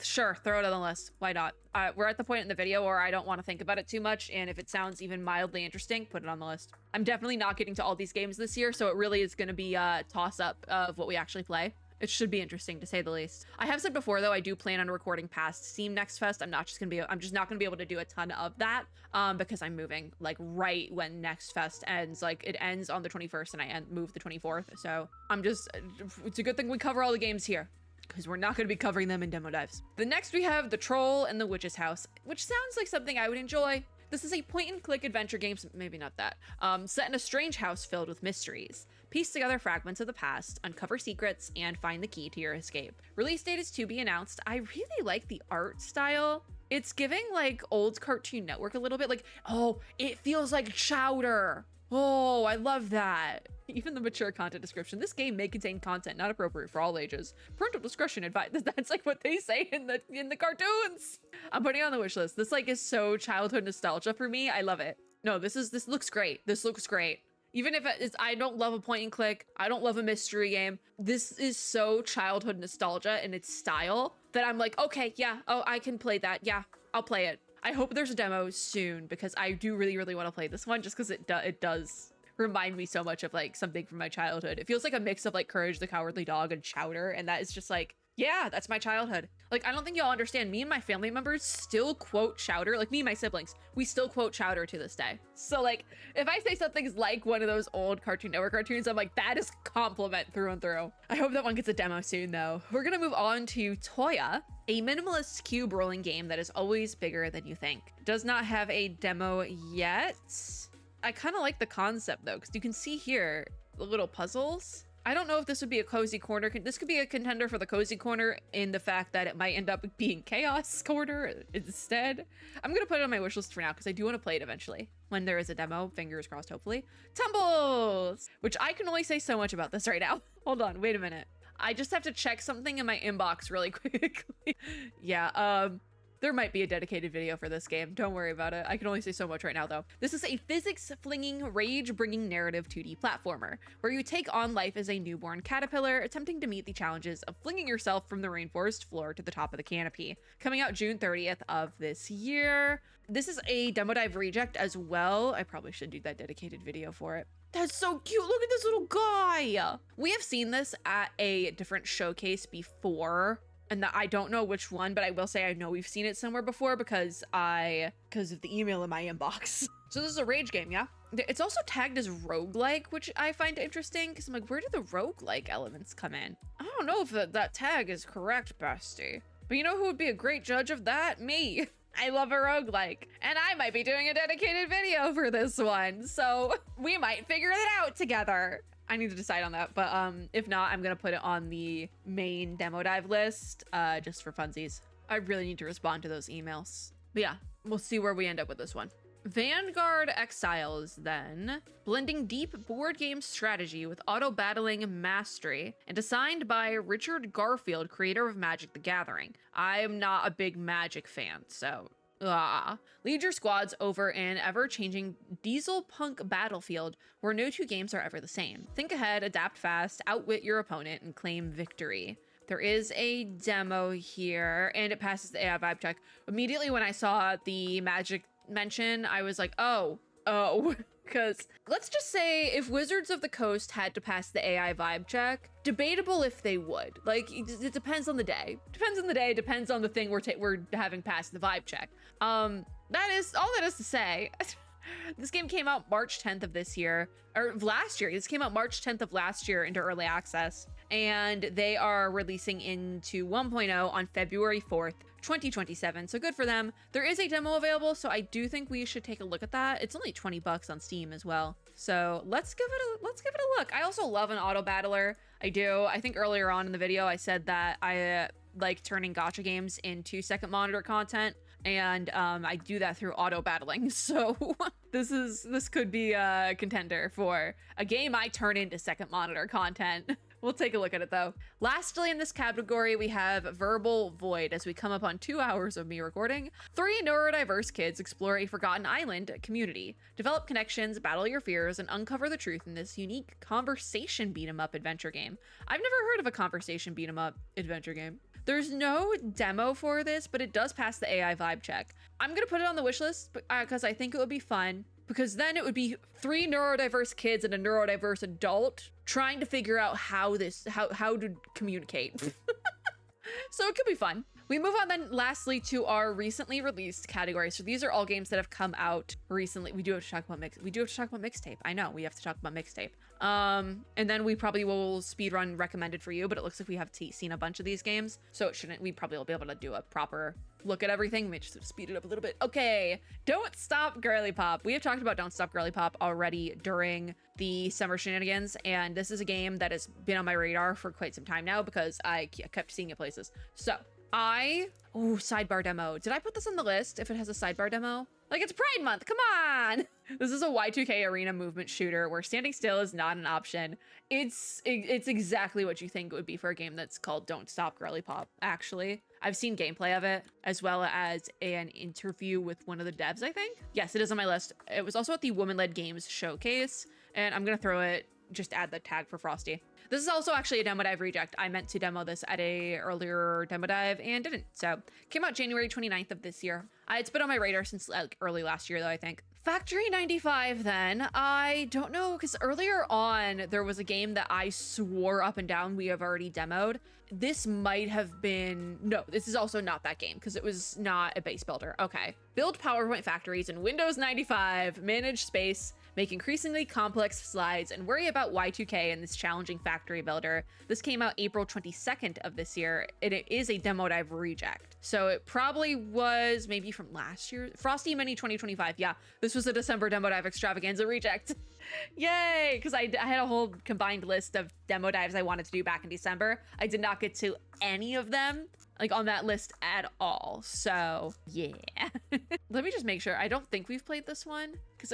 Sure, throw it on the list. Why not? We're at the point in the video where I don't want to think about it too much, and if it sounds even mildly interesting, put it on the list. I'm definitely not getting to all these games this year, so it really is going to be a toss-up of what we actually play. It should be interesting, to say the least. I have said before, though, I do plan on recording past Steam Next Fest. I'm just not gonna be able to do a ton of that, because I'm moving like right when Next Fest ends. Like it ends on the 21st, and I move the 24th. So it's a good thing we cover all the games here, because we're not going to be covering them in demo dives. The next we have The Troll and the Witch's House, which sounds like something I would enjoy. This is a point-and-click adventure game, maybe not that, set in a strange house filled with mysteries. Piece together fragments of the past, uncover secrets, and find the key to your escape. Release date is to be announced. I really like the art style. It's giving like old Cartoon Network a little bit, like, oh, it feels like Chowder. Oh, I love that. Even the mature content description. This game may contain content not appropriate for all ages. Parental discretion advised. That's like what they say in the cartoons. I'm putting it on the wish list. This like is so childhood nostalgia for me. I love it. No, this looks great. This looks great. Even if I don't love a point and click, I don't love a mystery game. This is so childhood nostalgia in its style that I'm like, okay, yeah, oh, I can play that. Yeah, I'll play it. I hope there's a demo soon because I do really, really want to play this one just because it does remind me so much of like something from my childhood. It feels like a mix of like Courage the Cowardly Dog and Chowder, and that is just like, yeah, that's my childhood. Like, I don't think y'all understand. Me and my family members still quote Chowder. Like, me and my siblings, we still quote Chowder to this day. So, like, if I say something's like one of those old Cartoon Network cartoons, I'm like, that is compliment through and through. I hope that one gets a demo soon, though. We're gonna move on to Toya, a minimalist cube rolling game that is always bigger than you think. Does not have a demo yet. I kind of like the concept, though, because you can see here the little puzzles. I don't know if this would be a cozy corner. This could be a contender for the cozy corner in the fact that it might end up being chaos corner instead. I'm gonna put it on my wish list for now because I do want to play it eventually when there is a demo. Fingers crossed, hopefully. Tumbles, which I can only say so much about this right now. Hold on, wait a minute. I just have to check something in my inbox really quickly. Yeah, there might be a dedicated video for this game. Don't worry about it. I can only say so much right now, though. This is a physics-flinging, rage-bringing narrative 2D platformer, where you take on life as a newborn caterpillar, attempting to meet the challenges of flinging yourself from the rainforest floor to the top of the canopy. Coming out June 30th of this year. This is a demo dive reject as well. I probably should do that dedicated video for it. That's so cute. Look at this little guy. We have seen this at a different showcase before, and I don't know which one, but I will say I know we've seen it somewhere before because of the email in my inbox. So this is a rage game, yeah? It's also tagged as roguelike, which I find interesting because I'm like, where do the roguelike elements come in? I don't know if that tag is correct, bestie. But you know who would be a great judge of that? Me. I love a roguelike, and I might be doing a dedicated video for this one, so we might figure it out together. I need to decide on that, but if not, I'm gonna put it on the main demo dive list just for funsies. I really need to respond to those emails. But yeah, we'll see where we end up with this one. Vanguard Exiles, then, blending deep board game strategy with auto-battling mastery, and designed by Richard Garfield, creator of Magic the Gathering. I'm not a big Magic fan, so lead your squads over an ever-changing diesel punk battlefield where no two games are ever the same. Think ahead, adapt fast, outwit your opponent, and claim victory. There is a demo here, and it passes the AI vibe check. Immediately when I saw the Magic mention, I was like, oh, because let's just say if Wizards of the Coast had to pass the AI vibe check, debatable if they would. Like, it depends on the day. Depends on the day, depends on the thing we're having passed the vibe check. That is all that is to say. This game came out March 10th of this year, or last year. This came out March 10th of last year into early access, and they are releasing into 1.0 on February 4th, 2027. So good for them. There is a demo available, so I do think we should take a look at that. It's only 20 bucks on Steam as well. So let's give it a look. I also love an auto battler. I do. I think earlier on in the video I said that I like turning gacha games into second monitor content, and I do that through auto battling. So this could be a contender for a game I turn into second monitor content. We'll take a look at it though. Lastly, in this category, we have Verbal Void. As we come up on 2 hours of me recording, 3 neurodiverse kids explore a forgotten island community, develop connections, battle your fears, and uncover the truth in this unique conversation beat-em-up adventure game. I've never heard of a conversation beat-em-up adventure game. There's no demo for this, but it does pass the AI vibe check. I'm gonna put it on the wish list because I think it would be fun, because then it would be 3 neurodiverse kids and a neurodiverse adult trying to figure out how to communicate. So it could be fun. We move on then lastly to our recently released category. So these are all games that have come out recently. We do have to talk about mixtape. I know we have to talk about mixtape. And then we probably will speedrun recommended for you, but it looks like we have seen a bunch of these games, so we probably will be able to do a proper look at everything. Maybe just speed it up a little bit. Okay, Don't Stop Girly Pop. We have talked about Don't Stop Girly Pop already during the summer shenanigans, and this is a game that has been on my radar for quite some time now because I kept seeing it places. So sidebar demo. Did I put this on the list if it has a sidebar demo? Like, it's Pride Month, come on! This is a Y2K arena movement shooter where standing still is not an option. It's exactly what you think it would be for a game that's called Don't Stop Girly Pop, actually. I've seen gameplay of it, as well as an interview with one of the devs, I think. Yes, it is on my list. It was also at the Woman-Led Games Showcase, and I'm gonna just add the tag for Frosty. This is also actually a demo dive reject. I meant to demo this at a earlier demo dive and didn't. So came out January 29th of this year. It's been on my radar since like early last year though, I think. Factory 95 then, I don't know, because earlier on there was a game that I swore up and down we have already demoed. This might have been, no, this is also not that game because it was not a base builder. Okay. Build PowerPoint factories in Windows 95, manage space, make increasingly complex slides, and worry about Y2K in this challenging factory builder. This came out April 22nd of this year, and it is a demo dive reject. So it probably was maybe from last year. Frosty Mini 2025, yeah. This was a December demo dive extravaganza reject. Yay, because I had a whole combined list of demo dives I wanted to do back in December. I did not get to any of them, like on that list at all. So yeah. Let me just make sure. I don't think we've played this one because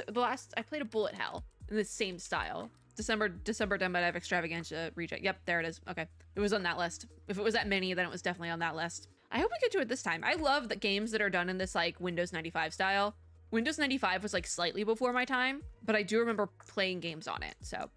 I played a Bullet Hell in the same style. December demo dive extravaganza reject. Yep, there it is. Okay, it was on that list. If it was at mini, then it was definitely on that list. I hope we get to it this time. I love the games that are done in this like Windows 95 style. Windows 95 was like slightly before my time, but I do remember playing games on it, so.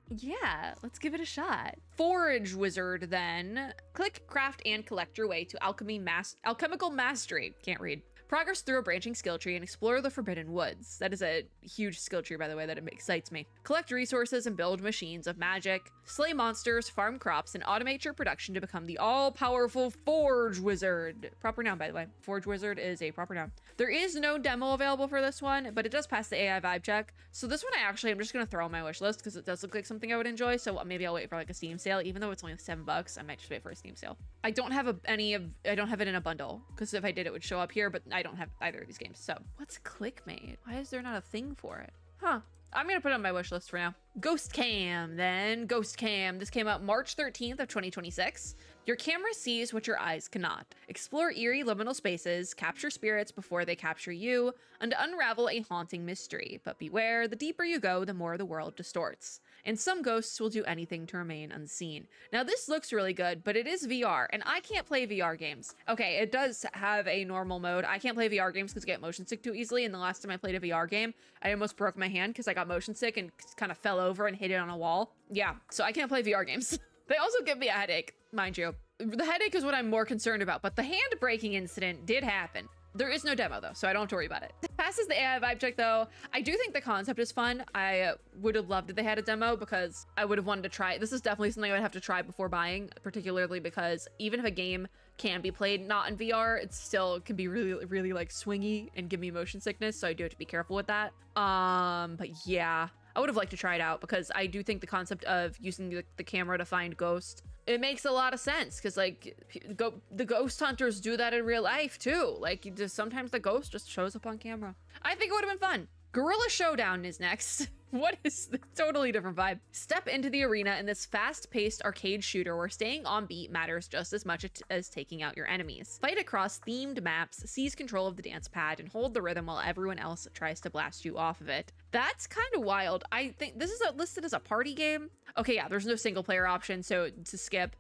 Yeah, let's give it a shot. Forge Wizard then. Click, craft, and collect your way to alchemical mastery. Can't read. Progress through a branching skill tree and explore the Forbidden Woods. That is a huge skill tree, by the way, that excites me. Collect resources and build machines of magic. Slay monsters, farm crops, and automate your production to become the all-powerful Forge Wizard. Proper noun, by the way. Forge Wizard is a proper noun. There is no demo available for this one, but it does pass the AI vibe check. So this one I'm just going to throw on my wish list because it does look like something I would enjoy. So maybe I'll wait for like a Steam sale, even though it's only $7. I might just wait for a Steam sale. I don't have I don't have it in a bundle because if I did, it would show up here, but I don't have either of these games. So what's Clickmate? Why is there not a thing for it? Huh. I'm gonna put it on my wish list for now. Ghost Cam then. Ghost Cam. This came out March 13th of 2026. Your camera sees what your eyes cannot. Explore eerie liminal spaces, capture spirits before they capture you, and unravel a haunting mystery. But beware, the deeper you go, the more the world distorts. And some ghosts will do anything to remain unseen. Now this looks really good, but it is VR, and I can't play VR games. Okay, it does have a normal mode. I can't play VR games because I get motion sick too easily, and the last time I played a VR game, I almost broke my hand because I got motion sick and kind of fell over and hit it on a wall. Yeah, so I can't play VR games. They also give me a headache, mind you. The headache is what I'm more concerned about, but the hand breaking incident did happen. There is no demo though, so I don't have to worry about it. Passes the AI vibe check though. I do think the concept is fun. I would have loved if they had a demo because I would have wanted to try it. This is definitely something I would have to try before buying, particularly because even if a game can be played not in VR, it still can be really, really like swingy and give me motion sickness, so I do have to be careful with that. But yeah, I would have liked to try it out because I do think the concept of using the camera to find ghosts, it makes a lot of sense because like the ghost hunters do that in real life too. Like sometimes the ghost just shows up on camera. I think it would have been fun. Gorilla Showdown is next. What is this? Totally different vibe. Step into the arena in this fast-paced arcade shooter where staying on beat matters just as much as taking out your enemies. Fight across themed maps, seize control of the dance pad, and hold the rhythm while everyone else tries to blast you off of it. That's kind of wild. I think this is listed as a party game. Okay, yeah, there's no single player option, so to skip.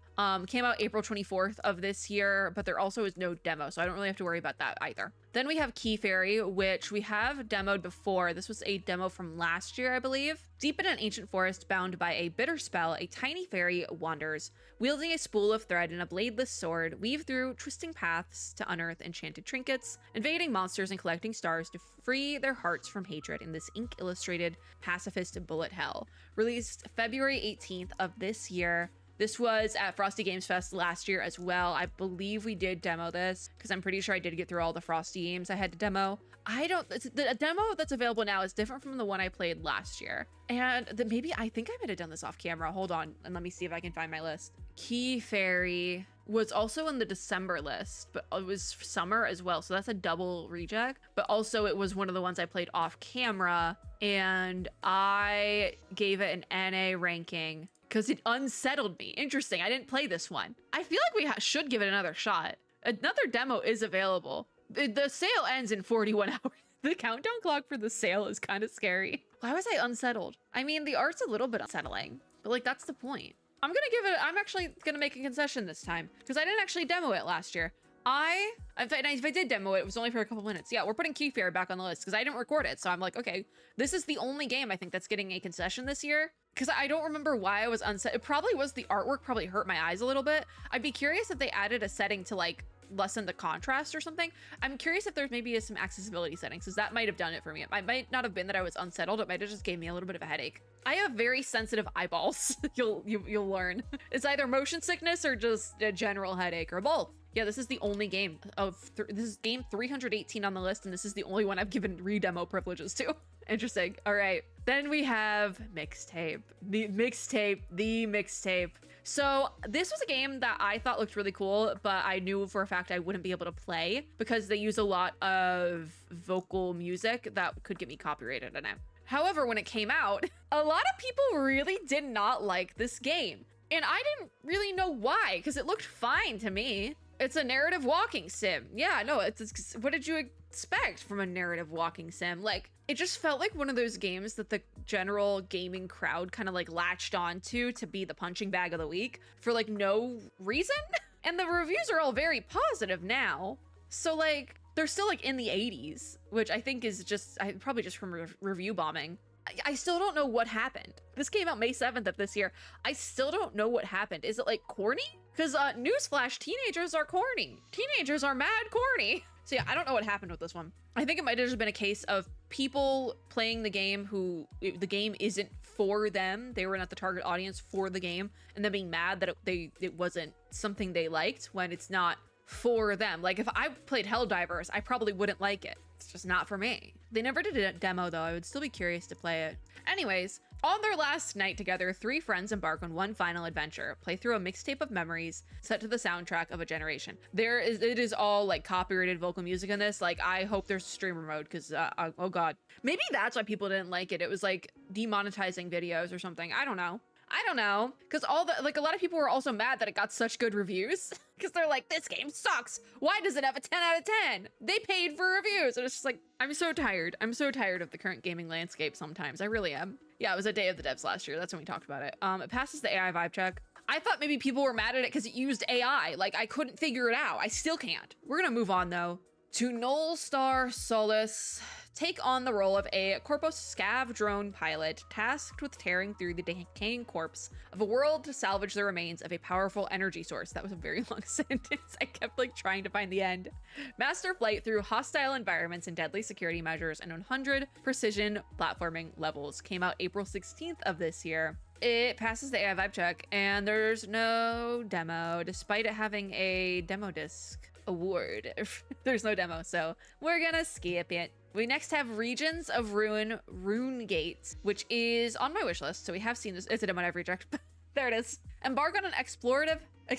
Came out April 24th of this year, but there also is no demo, so I don't really have to worry about that either. Then we have Key Fairy, which we have demoed before. This was a demo from last year, I believe. Deep in an ancient forest bound by a bitter spell, a tiny fairy wanders. Wielding a spool of thread and a bladeless sword, weave through twisting paths to unearth enchanted trinkets, invading monsters and collecting stars to free their hearts from hatred in this ink-illustrated pacifist bullet hell. Released February 18th of this year. This was at Frosty Games Fest last year as well. I believe we did demo this because I'm pretty sure I did get through all the Frosty games I had to demo. The demo that's available now is different from the one I played last year. And I think I might have done this off camera. Hold on, and let me see if I can find my list. Key Fairy was also in the December list, but it was summer as well. So that's a double reject, but also it was one of the ones I played off camera and I gave it an NA ranking because it unsettled me. Interesting. I didn't play this one. I feel like we should give it another shot. Another demo is available. The sale ends in 41 hours. The countdown clock for the sale is kind of scary. Why was I unsettled? I mean, the art's a little bit unsettling, but like that's the point. I'm actually gonna make a concession this time because I didn't actually demo it last year. If I did demo it, it was only for a couple minutes. Yeah, we're putting Key Fairy back on the list because I didn't record it. So I'm like, okay, this is the only game I think that's getting a concession this year. because I don't remember why I was unset. It probably was the artwork probably hurt my eyes a little bit. I'd be curious if they added a setting to like lessen the contrast or something. I'm curious if there's maybe some accessibility settings, because that might have done it for me. It might not have been that I was unsettled. It might have just gave me a little bit of a headache. I have very sensitive eyeballs. You'll learn. It's either motion sickness or just a general headache or both. Yeah, this is the only game of this is game 318 on the list, and this is the only one I've given re-demo privileges to. Interesting. All right, then we have mixtape. The mixtape. So this was a game that I thought looked really cool, but I knew for a fact I wouldn't be able to play because they use a lot of vocal music that could get me copyrighted in it. However, when it came out, a lot of people really did not like this game. And I didn't really know why, because it looked fine to me. It's a narrative walking sim. Yeah, no, it's what did you expect from a narrative walking sim? Like, it just felt like one of those games that the general gaming crowd kind of like latched onto to be the punching bag of the week for like no reason. And the reviews are all very positive now. So like, they're still like in the 80s, which I think is just, probably just from review bombing. I still don't know what happened. This came out May 7th of this year. I still don't know what happened. Is it like corny? Because newsflash, teenagers are corny. Teenagers are mad corny. So yeah, I don't know what happened with this one. I think it might have just been a case of people playing the game who the game isn't for them. They were not the target audience for the game, and then being mad that it wasn't something they liked when it's not for them. Like if I played Helldivers, I probably wouldn't like it. It's just not for me. They never did a demo though. I would still be curious to play it. Anyways, on their last night together, 3 friends embark on one final adventure, play through a mixtape of memories set to the soundtrack of a generation. It is all like copyrighted vocal music in this. Like I hope there's streamer mode because oh god, maybe that's why people didn't like it. It was like demonetizing videos or something. I don't know. Because a lot of people were also mad that it got such good reviews because they're like, this game sucks. Why does it have a 10 out of 10? They paid for reviews. And it's just like, I'm so tired. I'm so tired of the current gaming landscape sometimes. I really am. Yeah, it was a day of the devs last year. That's when we talked about it. It passes the AI vibe check. I thought maybe people were mad at it because it used AI. Like I couldn't figure it out. I still can't. We're gonna move on though to Null Star Solus. Take on the role of a Corpus Scav drone pilot tasked with tearing through the decaying corpse of a world to salvage the remains of a powerful energy source. That was a very long sentence. I kept like trying to find the end. Master flight through hostile environments and deadly security measures and 100 precision platforming levels. Came out April 16th of this year. It passes the AI vibe check and there's no demo despite it having a demo disc award. There's no demo, so we're gonna skip it. We next have Regions of Ruin Runegate, which is on my wish list. So we have seen this. It's a demo I've rejected. There it is. Embark on an explorative? I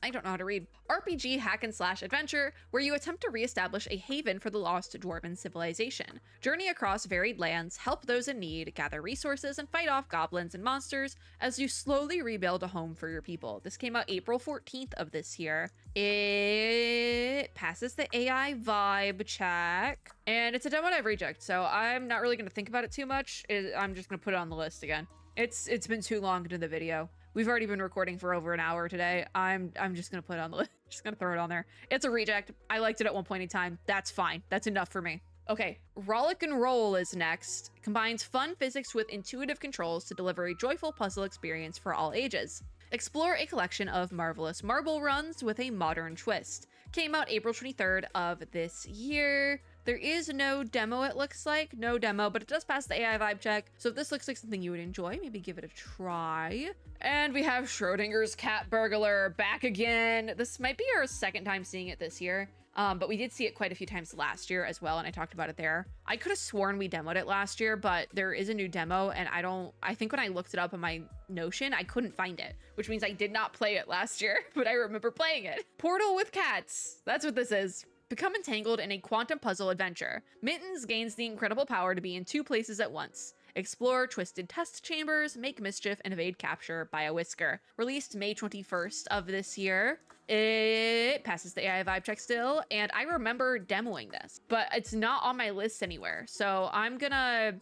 don't know how to read. RPG hack and slash adventure where you attempt to reestablish a haven for the lost dwarven civilization. Journey across varied lands, help those in need, gather resources, and fight off goblins and monsters as you slowly rebuild a home for your people. This came out April 14th of this year. It passes the AI vibe check, and it's a demo I've rejected, so I'm not really going to think about it too much. I'm just going to put it on the list again. It's been too long into the video. We've already been recording for over an hour today. I'm just gonna put it on the list. Just gonna throw it on there. It's a reject. I liked it at one point in time. That's fine. That's enough for me. Okay, Rollick and Roll is next. Combines fun physics with intuitive controls to deliver a joyful puzzle experience for all ages. Explore a collection of marvelous marble runs with a modern twist. Came out April 23rd of this year. There is no demo, it looks like. No demo, but it does pass the AI vibe check. So if this looks like something you would enjoy, maybe give it a try. And we have Schrodinger's Cat Burglar back again. This might be our second time seeing it this year. But we did see it quite a few times last year as well, and I talked about it there. I could have sworn we demoed it last year, but there is a new demo, and I think when I looked it up on my Notion, I couldn't find it, which means I did not play it last year, but I remember playing it. Portal with cats. That's what this is. Become entangled in a quantum puzzle adventure. Mittens gains the incredible power to be in 2 places at once. Explore twisted test chambers, make mischief, and evade capture by a whisker. Released May 21st of this year. It passes the AI vibe check still, and I remember demoing this, but it's not on my list anywhere. So I'm gonna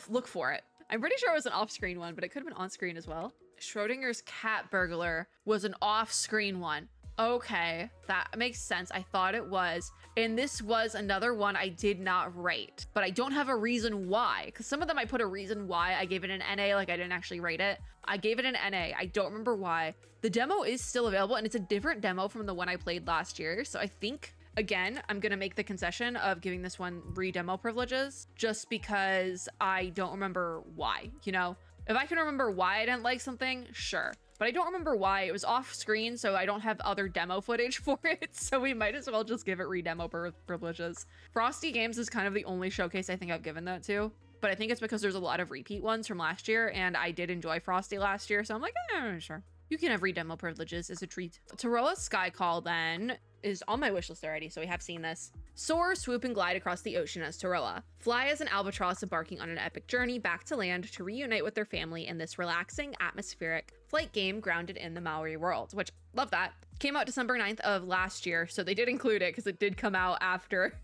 look for it. I'm pretty sure it was an off-screen one, but it could have been on-screen as well. Schrodinger's Cat Burglar was an off-screen one. Okay, that makes sense. I thought it was. And this was another one I did not rate, but I don't have a reason why. Because some of them I put a reason why I gave it an NA, like I didn't actually rate it. I gave it an NA. I don't remember why. The demo is still available, and it's a different demo from the one I played last year. So I think, again, I'm going to make the concession of giving this one re-demo privileges just because I don't remember why, you know? If I can remember why I didn't like something, sure. But I don't remember why. It was off screen, so I don't have other demo footage for it. So we might as well just give it re-demo privileges. Frosty Games is kind of the only showcase I think I've given that to. But I think it's because there's a lot of repeat ones from last year, and I did enjoy Frosty last year. So I'm like, sure. You can have re-demo privileges as a treat. Taroa Skycall then is on my wish list already, so we have seen this. Soar, swoop, and glide across the ocean as Taroa. Fly as an albatross embarking on an epic journey back to land to reunite with their family in this relaxing, atmospheric flight game grounded in the Maori world, which, love that. Came out December 9th of last year, so they did include it because it did come out after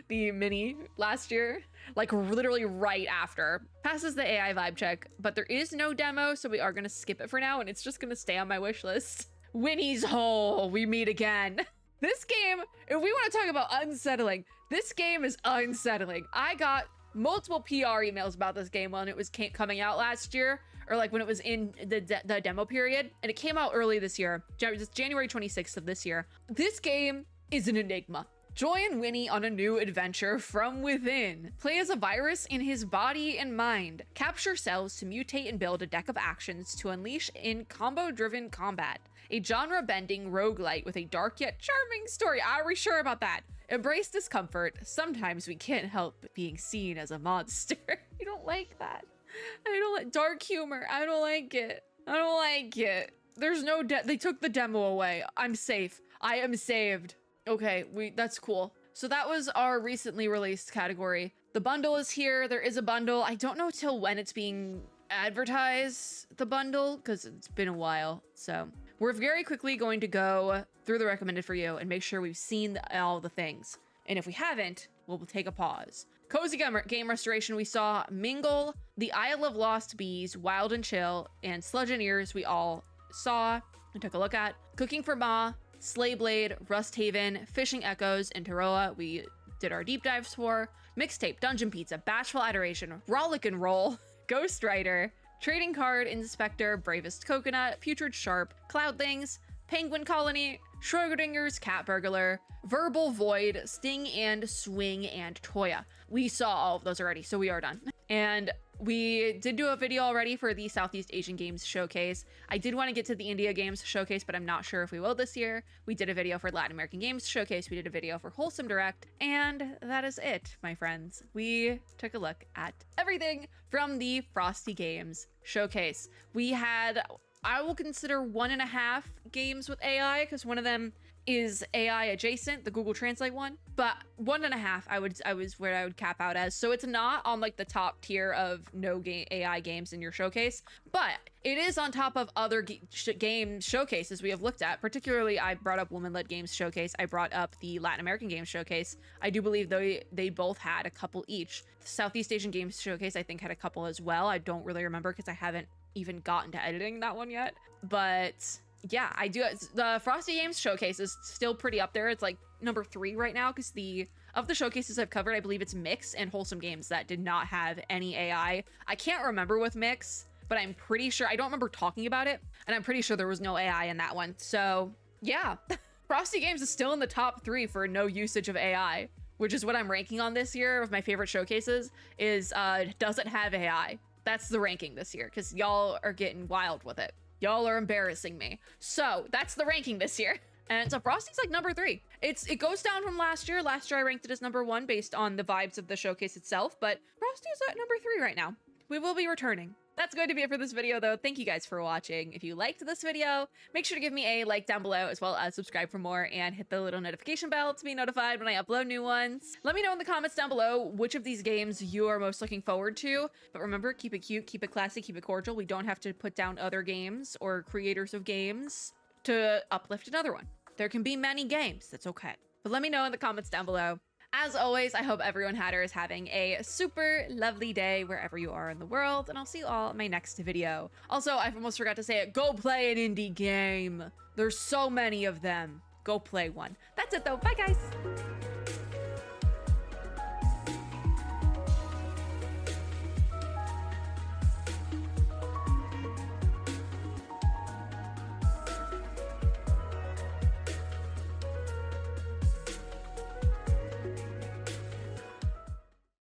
the mini last year, like literally right after. Passes the AI vibe check, but there is no demo, so we are going to skip it for now, and it's just going to stay on my wish list. Winnie's Hole, we meet again. This game, if we want to talk about unsettling, this game is unsettling. I got multiple PR emails about this game when it was coming out last year, or like when it was in the demo period, and it came out early this year, January 26th of this year. This game is an enigma. Join Winnie on a new adventure from within. Play as a virus in his body and mind. Capture cells to mutate and build a deck of actions to unleash in combo-driven combat. A genre-bending roguelite with a dark yet charming story. Are we sure about that? Embrace discomfort. Sometimes we can't help being seen as a monster. You don't like that. I don't like dark humor. I don't like it. I don't like it. There's no they took the demo away. I'm safe. I am saved. Okay, that's cool. So that was our recently released category. The bundle is here. There is a bundle. I don't know till when it's being advertised, the bundle, because it's been a while. So we're very quickly going to go through the recommended for you and make sure we've seen all the things. And if we haven't, we'll take a pause. Cozy game restoration, we saw Mingle, The Isle of Lost Bees, Wild and Chill, and Sludgeoneers we all saw and took a look at. Cooking for Ma, Slayblade, Rust Haven, Fishing Echoes, and Taroa we did our deep dives for. Mixtape, Dungeon Pizza, Bashful Adoration, Rollick and Roll, Ghost Rider, Trading Card, Inspector, Bravest Coconut, Putrid Sharp, Cloud Things, Penguin Colony, Schrodinger's Cat Burglar, Verbal Void, Sting and Swing, and Toya. We saw all of those already, so we are done. And we did do a video already for the Southeast Asian Games Showcase. I did want to get to the India Games Showcase, but I'm not sure if we will this year. We did a video for Latin American Games Showcase. We did a video for Wholesome Direct. And that is it, my friends. We took a look at everything from the Frosty Games Showcase. We had, I will consider 1.5 games with AI, because one of them is AI adjacent, the Google Translate one, but 1.5 I was where I would cap out as. So it's not on like the top tier of no game AI games in your showcase, but it is on top of other game showcases we have looked at. Particularly, I brought up Women-Led Games Showcase. I brought up the Latin American Games Showcase. I do believe they both had a couple each. The Southeast Asian Games Showcase I think had a couple as well. I don't really remember because I haven't even gotten to editing that one yet, but yeah, I do. The Frosty Games Showcase is still pretty up there. It's like number 3 right now because of the showcases I've covered, I believe it's Mix and Wholesome Games that did not have any AI. I can't remember with Mix, but I'm pretty sure, I don't remember talking about it, and I'm pretty sure there was no AI in that one. So yeah, Frosty Games is still in the top 3 for no usage of AI, which is what I'm ranking on this year of my favorite showcases, is doesn't have AI. That's the ranking this year because y'all are getting wild with it. Y'all are embarrassing me. So that's the ranking this year. And so Frosty's like number 3. It goes down from last year. Last year I ranked it as number 1 based on the vibes of the showcase itself, but Frosty is at number 3 right now. We will be returning. That's going to be it for this video though. Thank you guys for watching. If you liked this video, make sure to give me a like down below, as well as subscribe for more and hit the little notification bell to be notified when I upload new ones. Let me know in the comments down below which of these games you are most looking forward to. But remember, keep it cute, keep it classy, keep it cordial. We don't have to put down other games or creators of games to uplift another one. There can be many games, that's okay. But let me know in the comments down below. As always, I hope everyone is having a super lovely day wherever you are in the world, and I'll see you all in my next video. Also, I almost forgot to say it, go play an indie game. There's so many of them. Go play one. That's it though. Bye guys.